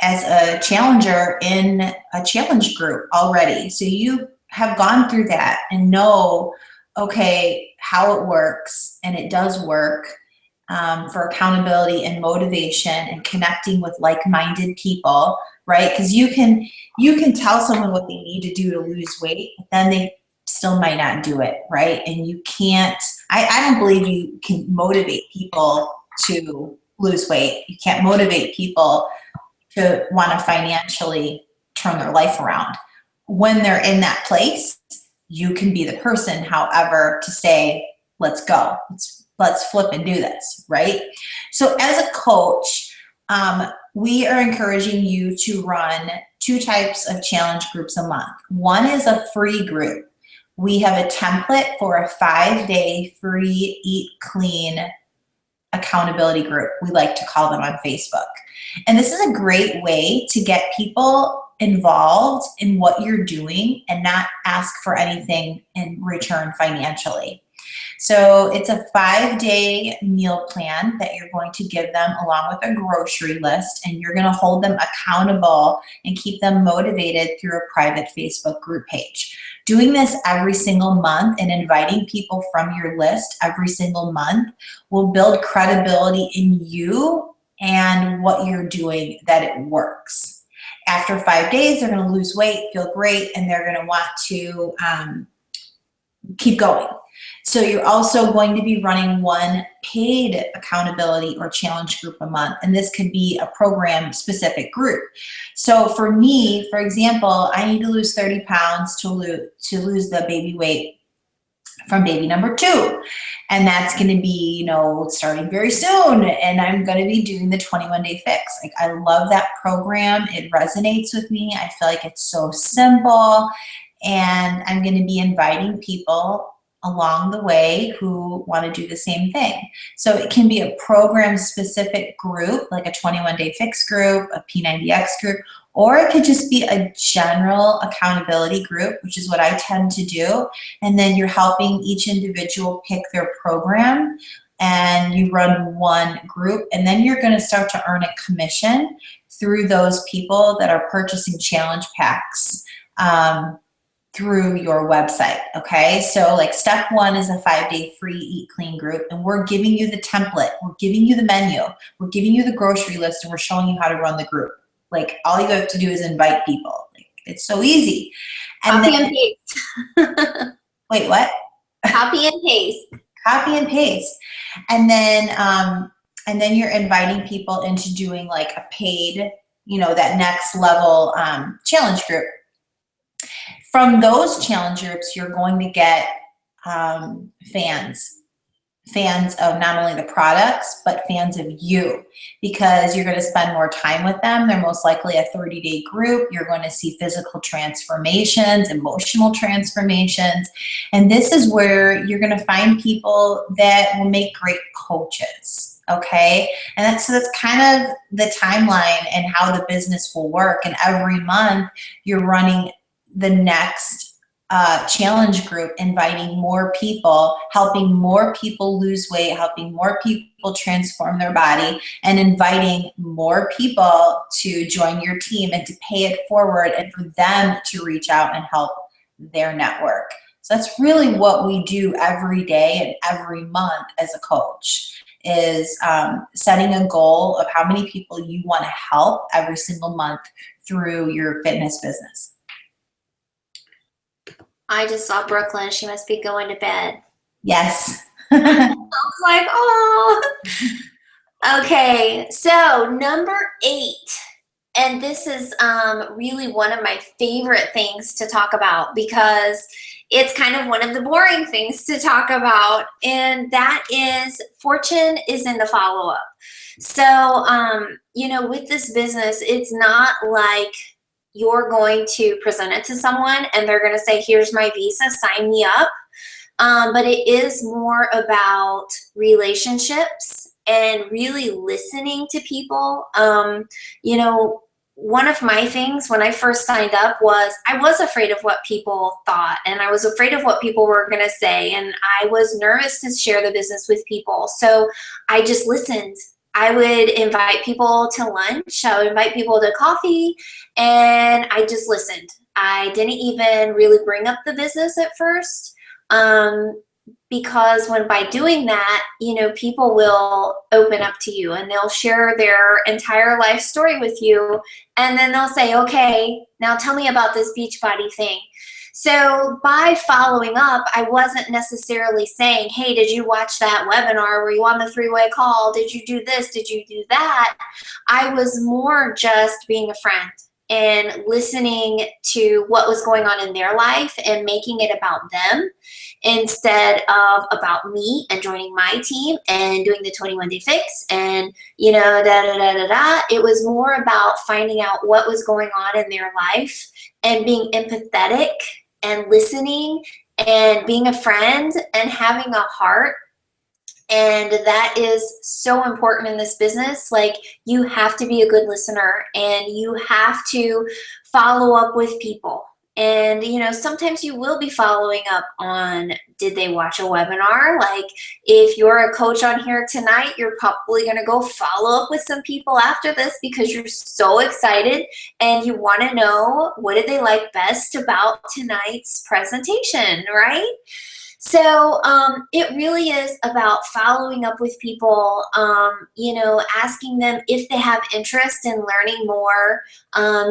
as a challenger in a challenge group already. So you have gone through that and know okay, how it works, and it does work, for accountability and motivation and connecting with like-minded people, right? Because you can tell someone what they need to do to lose weight, but then they still might not do it, right? And you can't, I don't believe you can motivate people to lose weight. You can't motivate people to want to financially turn their life around. When they're in that place, you can be the person, however, to say, let's go. Let's flip and do this, right? So as a coach, we are encouraging you to run 2 types of challenge groups a month. One is a free group. We have a template for a 5-day free eat clean accountability group. We like to call them on Facebook. And this is a great way to get people involved in what you're doing and not ask for anything in return financially. So it's a 5-day meal plan that you're going to give them along with a grocery list, and you're going to hold them accountable and keep them motivated through a private Facebook group page. Doing this every single month and inviting people from your list every single month will build credibility in you and what you're doing, that it works. After 5 days, they're going to lose weight, feel great, and they're going to want to keep going. So you're also going to be running one paid accountability or challenge group a month, and this could be a program specific group. So for me, for example, I need to lose 30 pounds to lose the baby weight from baby number 2. And that's going to be, starting very soon. And I'm going to be doing the 21-day fix. Like, I love that program. It resonates with me. I feel like it's so simple. And I'm going to be inviting people along the way who want to do the same thing. So it can be a program specific group, like a 21-day fix group, a P90X group, or it could just be a general accountability group, which is what I tend to do. And then you're helping each individual pick their program, and you run one group, and then you're going to start to earn a commission through those people that are purchasing challenge packs through your website. Okay, so like step 1 is a 5-day free eat clean group, and we're giving you the template, we're giving you the menu, we're giving you the grocery list, and we're showing you how to run the group. Like, all you have to do is invite people. Like, it's so easy. And Copy and paste. Wait, what? Copy and paste. Copy and paste. And then you're inviting people into doing like a paid, that next level challenge group. From those challenge groups, you're going to get fans of not only the products, but fans of you, because you're going to spend more time with them. They're most likely a 30-day group. You're going to see physical transformations, emotional transformations. And this is where you're going to find people that will make great coaches. Okay. And so that's kind of the timeline and how the business will work. And every month you're running the next challenge group, inviting more people, helping more people lose weight, helping more people transform their body, and inviting more people to join your team and to pay it forward and for them to reach out and help their network. So that's really what we do every day and every month as a coach, is setting a goal of how many people you want to help every single month through your fitness business. I just saw Brooklyn. She must be going to bed. Yes. I was like, oh. Okay, so number 8, and this is really one of my favorite things to talk about, because it's kind of one of the boring things to talk about, and that is fortune is in the follow-up. So, with this business, it's not like you're going to present it to someone and they're going to say, here's my visa, sign me up. But it is more about relationships and really listening to people. One of my things when I first signed up was I was afraid of what people thought, and I was afraid of what people were going to say, and I was nervous to share the business with people. So I just listened. I would invite people to lunch. I would invite people to coffee, and I just listened. I didn't even really bring up the business at first. because by doing that, people will open up to you and they'll share their entire life story with you. And then they'll say, okay, now tell me about this Beachbody thing. So by following up, I wasn't necessarily saying, hey, did you watch that webinar? Were you on the 3-way call? Did you do this? Did you do that? I was more just being a friend and listening to what was going on in their life and making it about them instead of about me and joining my team and doing the 21-day fix and, It was more about finding out what was going on in their life and being empathetic and listening and being a friend and having a heart. And that is so important in this business. Like, you have to be a good listener and you have to follow up with people. And, sometimes you will be following up on, did they watch a webinar? Like, if you're a coach on here tonight, you're probably going to go follow up with some people after this because you're so excited and you want to know, what did they like best about tonight's presentation, right? So it really is about following up with people, asking them if they have interest in learning more.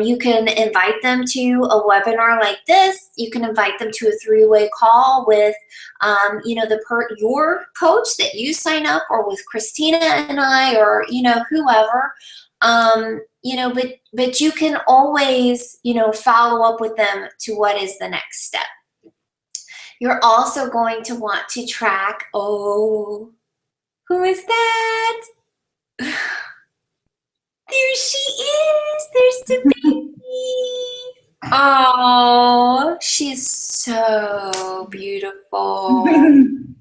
You can invite them to a webinar like this. You can invite them to a 3-way call with, your coach that you sign up, or with Kristina and I, or, whoever. But you can always, follow up with them to what is the next step. You're also going to want to track, who is that? There she is. There's the baby. Oh, she's so beautiful.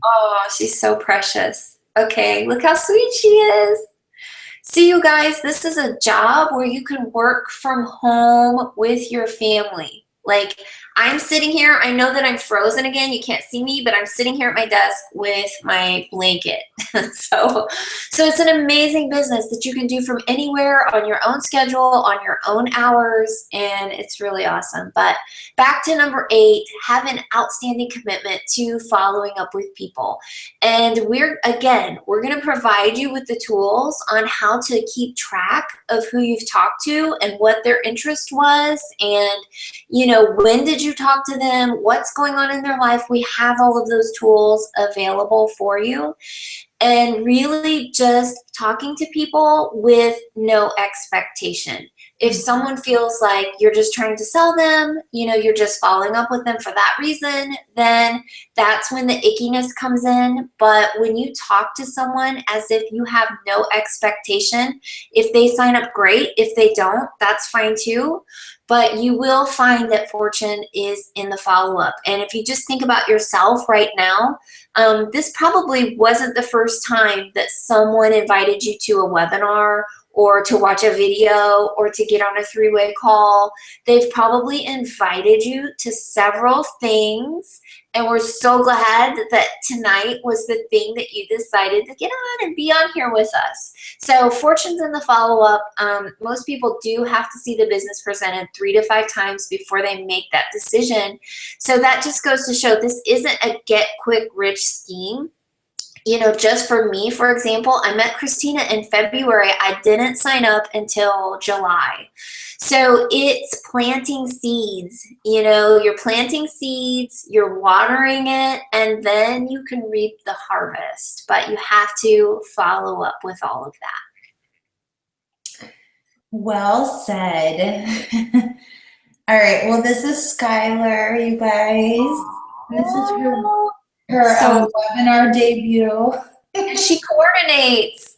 Oh, she's so precious. Okay, look how sweet she is. See, you guys, this is a job where you can work from home with your family. Like, I'm sitting here, I know that I'm frozen again, you can't see me, but I'm sitting here at my desk with my blanket. So it's an amazing business that you can do from anywhere, on your own schedule, on your own hours, and it's really awesome. But back to number 8, have an outstanding commitment to following up with people. And we're going to provide you with the tools on how to keep track of who you've talked to and what their interest was, and when did you talk to them, what's going on in their life. We have all of those tools available for you. And really just talking to people with no expectation. If someone feels like you're just trying to sell them, you're just following up with them for that reason, then that's when the ickiness comes in. But when you talk to someone as if you have no expectation, if they sign up, great. If they don't, that's fine too. But you will find that fortune is in the follow-up. And if you just think about yourself right now, this probably wasn't the first time that someone invited you to a webinar or to watch a video or to get on a 3-way call. They've probably invited you to several things, and we're so glad that tonight was the thing that you decided to get on and be on here with us. So fortune's in the follow-up. Most people do have to see the business presented 3 to 5 times before they make that decision. So that just goes to show this isn't a get-quick-rich scheme. Just for me, for example, I met Kristina in February. I didn't sign up until July. So it's planting seeds. You're planting seeds, you're watering it, and then you can reap the harvest. But you have to follow up with all of that. Well said. All right. Well, this is Skylar, you guys. This is her webinar debut. She coordinates.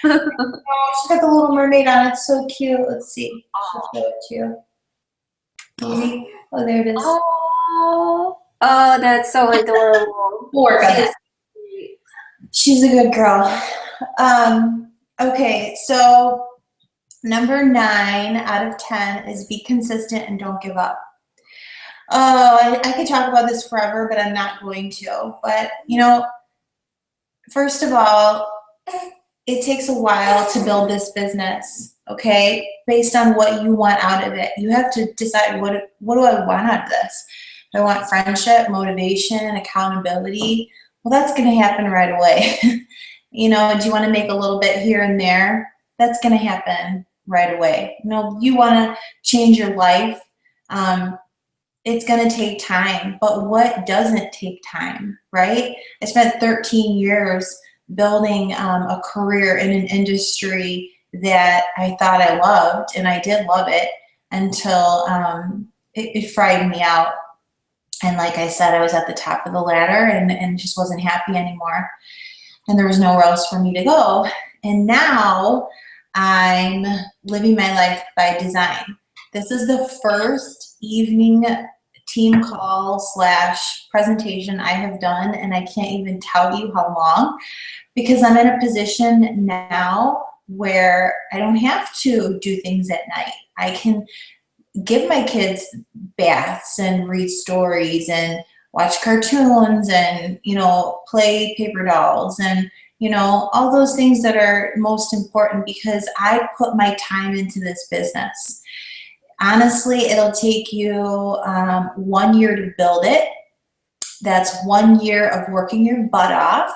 Oh, she's got the Little Mermaid on. It's so cute. Let's see. I'll show it to you. Maybe. Oh, there it is. Oh, that's so adorable. She's a good girl. Okay, so number 9 out of 10 is be consistent and don't give up. Oh, I could talk about this forever, but I'm not going to. But, first of all, it takes a while to build this business, okay, based on what you want out of it. You have to decide, what do I want out of this? I want friendship, motivation, accountability. Well, that's going to happen right away. You know, do you want to make a little bit here and there? That's going to happen right away. You know, you want to change your life. It's going to take time, but what doesn't take time, right? I spent 13 years building a career in an industry that I thought I loved, and I did love it until it fried me out. And like I said, I was at the top of the ladder and just wasn't happy anymore. And there was nowhere else for me to go. And now I'm living my life by design. This is the first evening team call / presentation I have done, and I can't even tell you how long, because I'm in a position now where I don't have to do things at night. I can give my kids baths and read stories and watch cartoons and, you know, play paper dolls and, you know, all those things that are most important because I put my time into this business. Honestly, it'll take you 1 year to build it. That's 1 year of working your butt off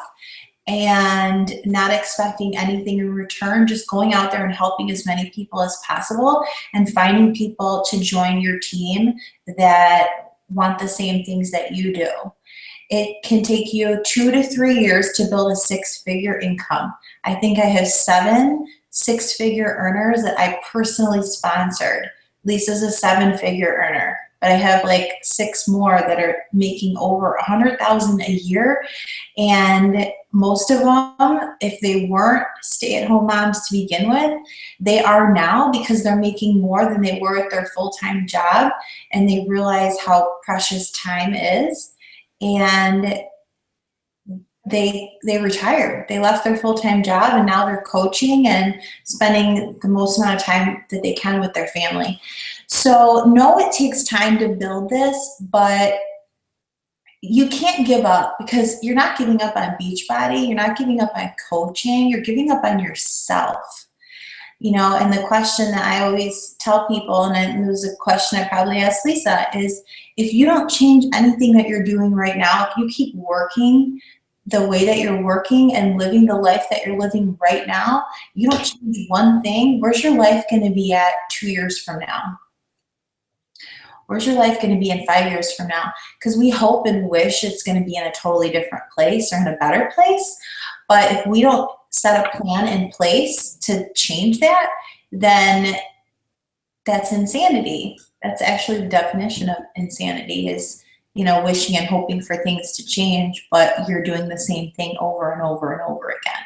and not expecting anything in return, just going out there and helping as many people as possible and finding people to join your team that want the same things that you do. It can take you 2 to 3 years to build a 6-figure income. I think I have 7 6-figure earners that I personally sponsored. Lisa's a 7-figure earner, but I have like 6 more that are making over $100,000 a year. And most of them, if they weren't stay-at-home moms to begin with, they are now because they're making more than they were at their full-time job, and they realize how precious time is. And they retired. They left their full-time job, and now they're coaching and spending the most amount of time that they can with their family. So no, it takes time to build this, but you can't give up, because you're not giving up on Beachbody, you're not giving up on coaching, you're giving up on yourself. You know, and the question that I always tell people, and it was a question I probably asked Lisa, is if you don't change anything that you're doing right now, if you keep working the way that you're working and living the life that you're living right now, you don't change one thing, where's your life going to be at 2 years from now? Where's your life going to be in 5 years from now? Because we hope and wish it's going to be in a totally different place or in a better place. But if we don't set a plan in place to change that, then that's insanity. That's actually the definition of insanity, is, you know, wishing and hoping for things to change, but you're doing the same thing over and over and over again.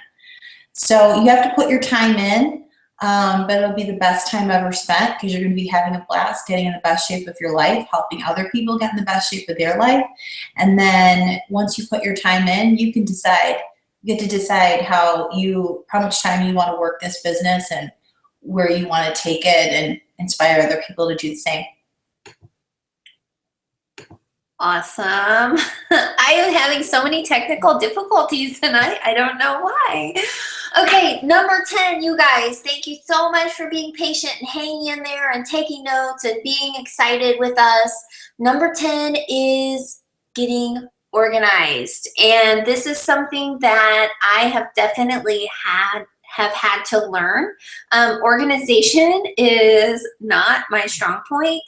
So you have to put your time in, but it'll be the best time ever spent, because you're going to be having a blast, getting in the best shape of your life, helping other people get in the best shape of their life. And then once you put your time in, you can decide, you get to decide how much time you want to work this business and where you want to take it and inspire other people to do the same. Awesome. I am having so many technical difficulties tonight. I don't know why. Okay, number 10, you guys, thank you so much for being patient and hanging in there and taking notes and being excited with us. Number 10 is getting organized. And this is something that I have definitely have had to learn. Organization is not my strong point.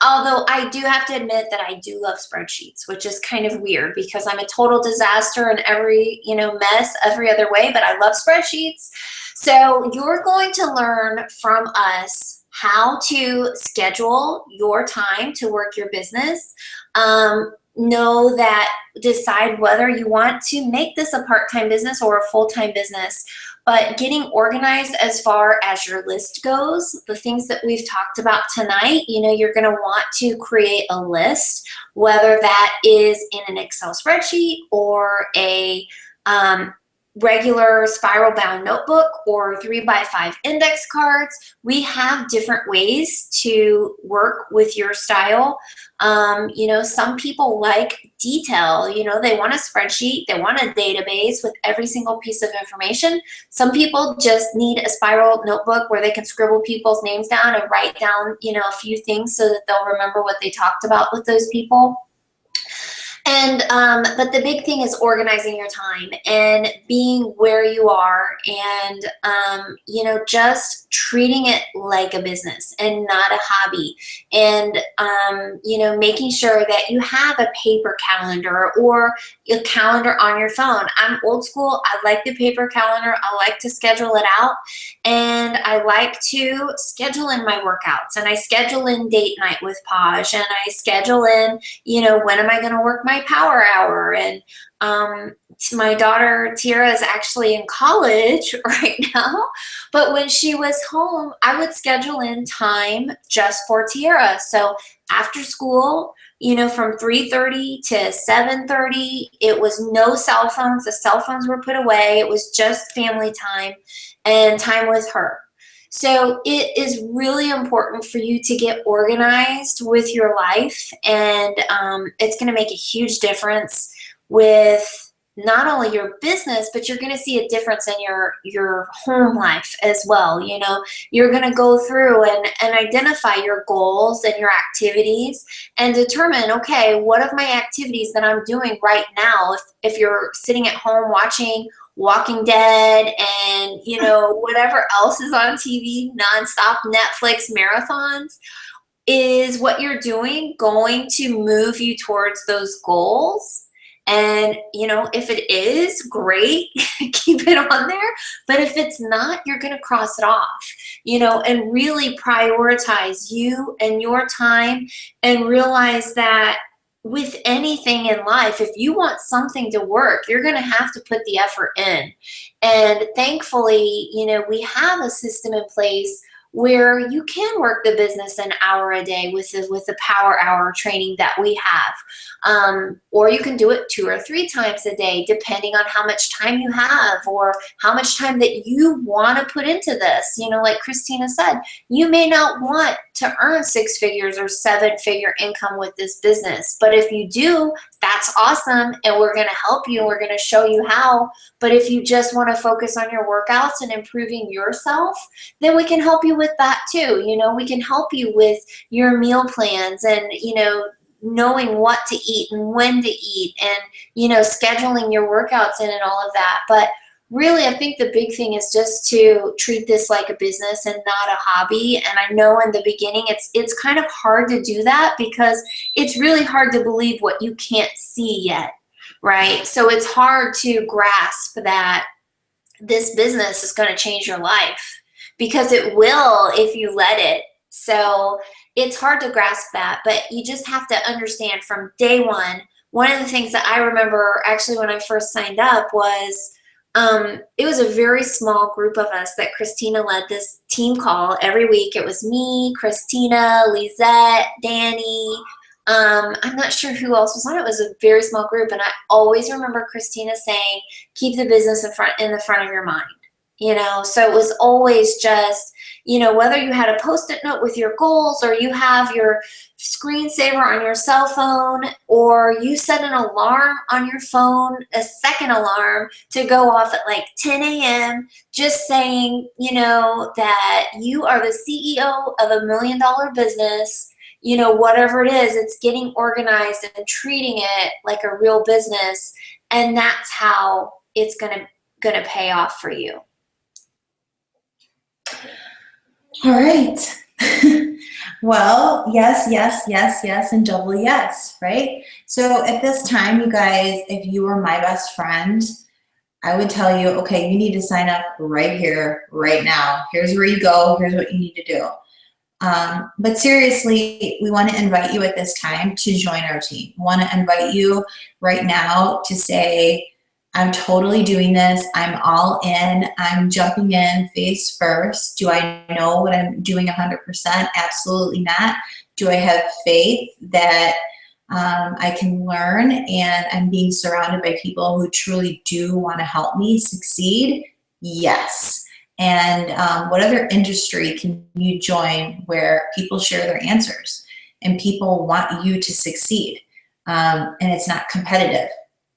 Although I do have to admit that I do love spreadsheets, which is kind of weird because I'm a total disaster in every, mess every other way, but I love spreadsheets. So you're going to learn from us how to schedule your time to work your business. Decide whether you want to make this a part-time business or a full-time business. But getting organized as far as your list goes, the things that we've talked about tonight, you're going to want to create a list, whether that is in an Excel spreadsheet or a regular spiral bound notebook or 3x5 index cards. We have different ways to work with your style. You know, some people like detail, you know, they want a spreadsheet, they want a database with every single piece of information. Some people just need a spiral notebook where they can scribble people's names down and write down, you know, a few things so that they'll remember what they talked about with those people. And but the big thing is organizing your time and being where you are, and you know, just treating it like a business and not a hobby. And you know, making sure that you have a paper calendar or a calendar on your phone. I'm old school. I like the paper calendar. I like to schedule it out, and I like to schedule in my workouts, and I schedule in date night with Paj, and I schedule in, you know, when am I going to work my power hour. And my daughter Tiara is actually in college right now, but when she was home, I would schedule in time just for Tiara. So after school, you know, from 3:30 to 7:30, it was no cell phones. The cell phones were put away. It was just family time and time with her. So it is really important for you to get organized with your life, and it's going to make a huge difference with not only your business, but you're going to see a difference in your home life as well. You know, you're going to go through and identify your goals and your activities and determine, okay, what of my activities that I'm doing right now, if you're sitting at home watching Walking Dead and, you know, whatever else is on TV, nonstop Netflix marathons, is what you're doing going to move you towards those goals? And, you know, if it is, great, keep it on there. But if it's not, you're going to cross it off, you know, and really prioritize you and your time, and realize that with anything in life, if you want something to work, you're going to have to put the effort in. And thankfully, you know, we have a system in place where you can work the business an hour a day with the power hour training that we have. Or you can do it 2 or 3 times a day, depending on how much time you have or how much time that you want to put into this. You know, like Kristina said, you may not want to earn 6 figures or 7-figure income with this business. But if you do, that's awesome. And we're going to help you. We're going to show you how. But if you just want to focus on your workouts and improving yourself, then we can help you with that too. You know, we can help you with your meal plans and, you know, knowing what to eat and when to eat and, you know, scheduling your workouts in and all of that. But really, I think the big thing is just to treat this like a business and not a hobby. And I know in the beginning it's kind of hard to do that because it's really hard to believe what you can't see yet, right? So it's hard to grasp that this business is going to change your life, because it will if you let it. So it's hard to grasp that, but you just have to understand from day one. One of the things that I remember actually when I first signed up was it was a very small group of us that Kristina led this team call every week. It was me, Kristina, Lisette, Danny. I'm not sure who else was on it. It was a very small group, and I always remember Kristina saying, "Keep the business in the front of your mind." You know, so it was always just, you know, whether you had a Post-it note with your goals, or you have your screensaver on your cell phone, or you set an alarm on your phone, a second alarm to go off at like 10 a.m., just saying, you know, that you are the CEO of $1 million business, you know, whatever it is, it's getting organized and treating it like a real business. And that's how it's gonna pay off for you. All right. Well, yes, and double yes, right? So at this time, you guys, if you were my best friend, I would tell you, okay, you need to sign up right here, right now. Here's where you go. Here's what you need to do. But seriously, we want to invite you at this time to join our team. We want to invite you right now to say, I'm totally doing this. I'm all in. I'm jumping in face first. Do I know what I'm doing 100%? Absolutely not. Do I have faith that I can learn, and I'm being surrounded by people who truly do want to help me succeed. Yes. And what other industry can you join where people share their answers and people want you to succeed? And it's not competitive,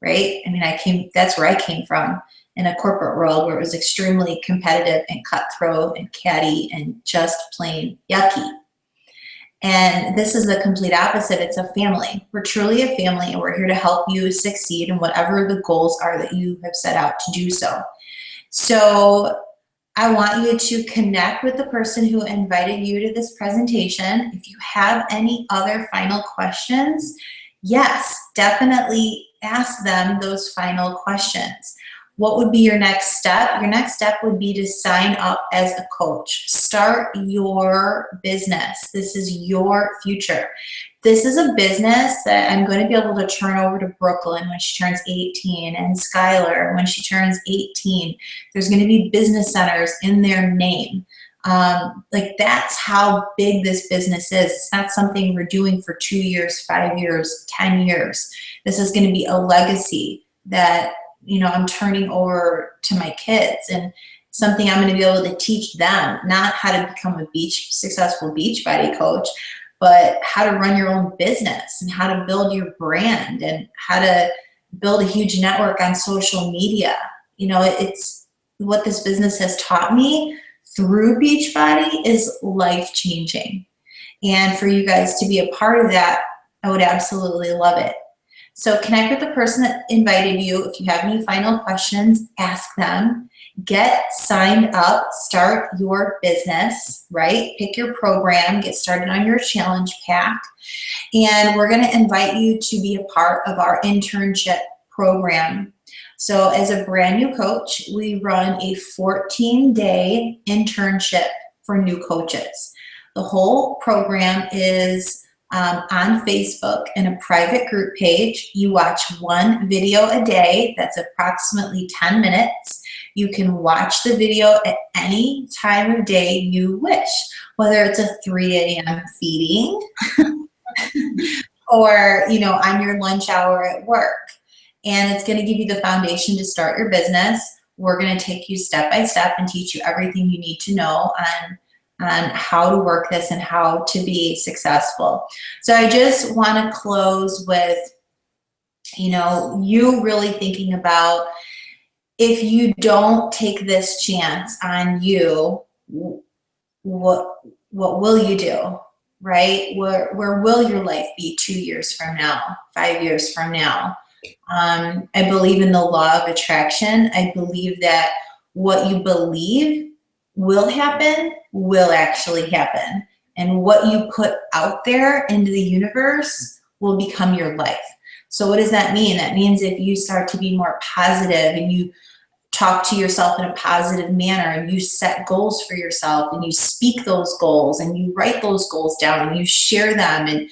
right? I mean, that's where I came from, in a corporate world where it was extremely competitive and cutthroat and catty and just plain yucky. And this is the complete opposite. It's a family. We're truly a family, and we're here to help you succeed in whatever the goals are that you have set out to do so. So I want you to connect with the person who invited you to this presentation. If you have any other final questions, yes, definitely ask them those final questions. What would be your next step? Your next step would be to sign up as a coach. Start your business. This is your future. This is a business that I'm going to be able to turn over to Brooklyn when she turns 18, and Skylar when she turns 18. There's going to be business centers in their name. Like, that's how big this business is. It's not something we're doing for 2 years, 5 years, 10 years. This is going to be a legacy that, you know, I'm turning over to my kids, and something I'm going to be able to teach them, not how to become a successful Beachbody coach, but how to run your own business and how to build your brand and how to build a huge network on social media. You know, it's what this business has taught me through Beachbody is life-changing. And for you guys to be a part of that, I would absolutely love it. So connect with the person that invited you. If you have any final questions, ask them. Get signed up, start your business, right? Pick your program, get started on your challenge pack. And we're going to invite you to be a part of our internship program. So as a brand new coach, we run a 14-day internship for new coaches. The whole program is on Facebook in a private group page. You watch one video a day. That's approximately 10 minutes. You can watch the video at any time of day you wish, whether it's a 3 a.m. feeding or, you know, on your lunch hour at work. And it's going to give you the foundation to start your business. We're going to take you step by step and teach you everything you need to know on how to work this and how to be successful. So I just want to close with, you know, you really thinking about, if you don't take this chance on you, what will you do, right? Where will your life be 2 years from now, 5 years from now? I believe in the law of attraction. I believe that what you believe will happen will actually happen. And what you put out there into the universe will become your life. So what does that mean? That means if you start to be more positive and you talk to yourself in a positive manner and you set goals for yourself and you speak those goals and you write those goals down and you share them and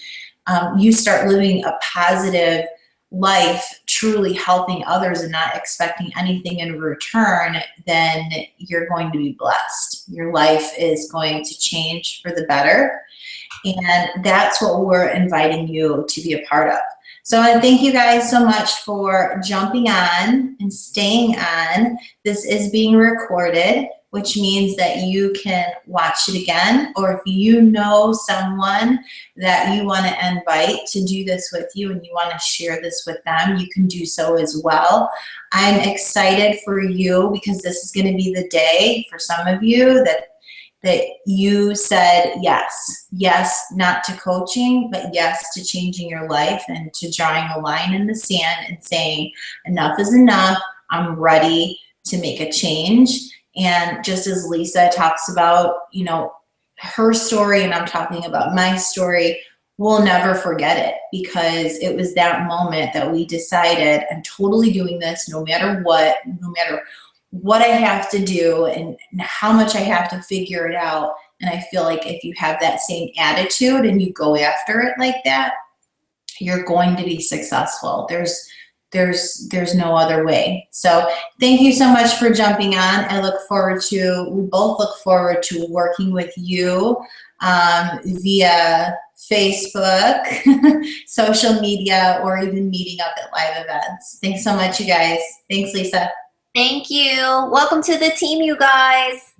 you start living a positive life, truly helping others and not expecting anything in return, then you're going to be blessed. Your life is going to change for the better. And that's what we're inviting you to be a part of. So I thank you guys so much for jumping on and staying on. This is being recorded, which means that you can watch it again, or if you know someone that you want to invite to do this with you and you want to share this with them, you can do so as well. I'm excited for you because this is going to be the day for some of you that you said yes. Yes, not to coaching, but yes to changing your life and to drawing a line in the sand and saying, enough is enough. I'm ready to make a change. And just as Lisa talks about, you know, her story, and I'm talking about my story, we'll never forget it because it was that moment that we decided, I'm totally doing this no matter what I have to do and how much I have to figure it out. And I feel like if you have that same attitude and you go after it like that, you're going to be successful. There's no other way. So thank you so much for jumping on. We both look forward to working with you via Facebook, social media, or even meeting up at live events. Thanks so much, you guys. Thanks, Lisa. Thank you. Welcome to the team, you guys.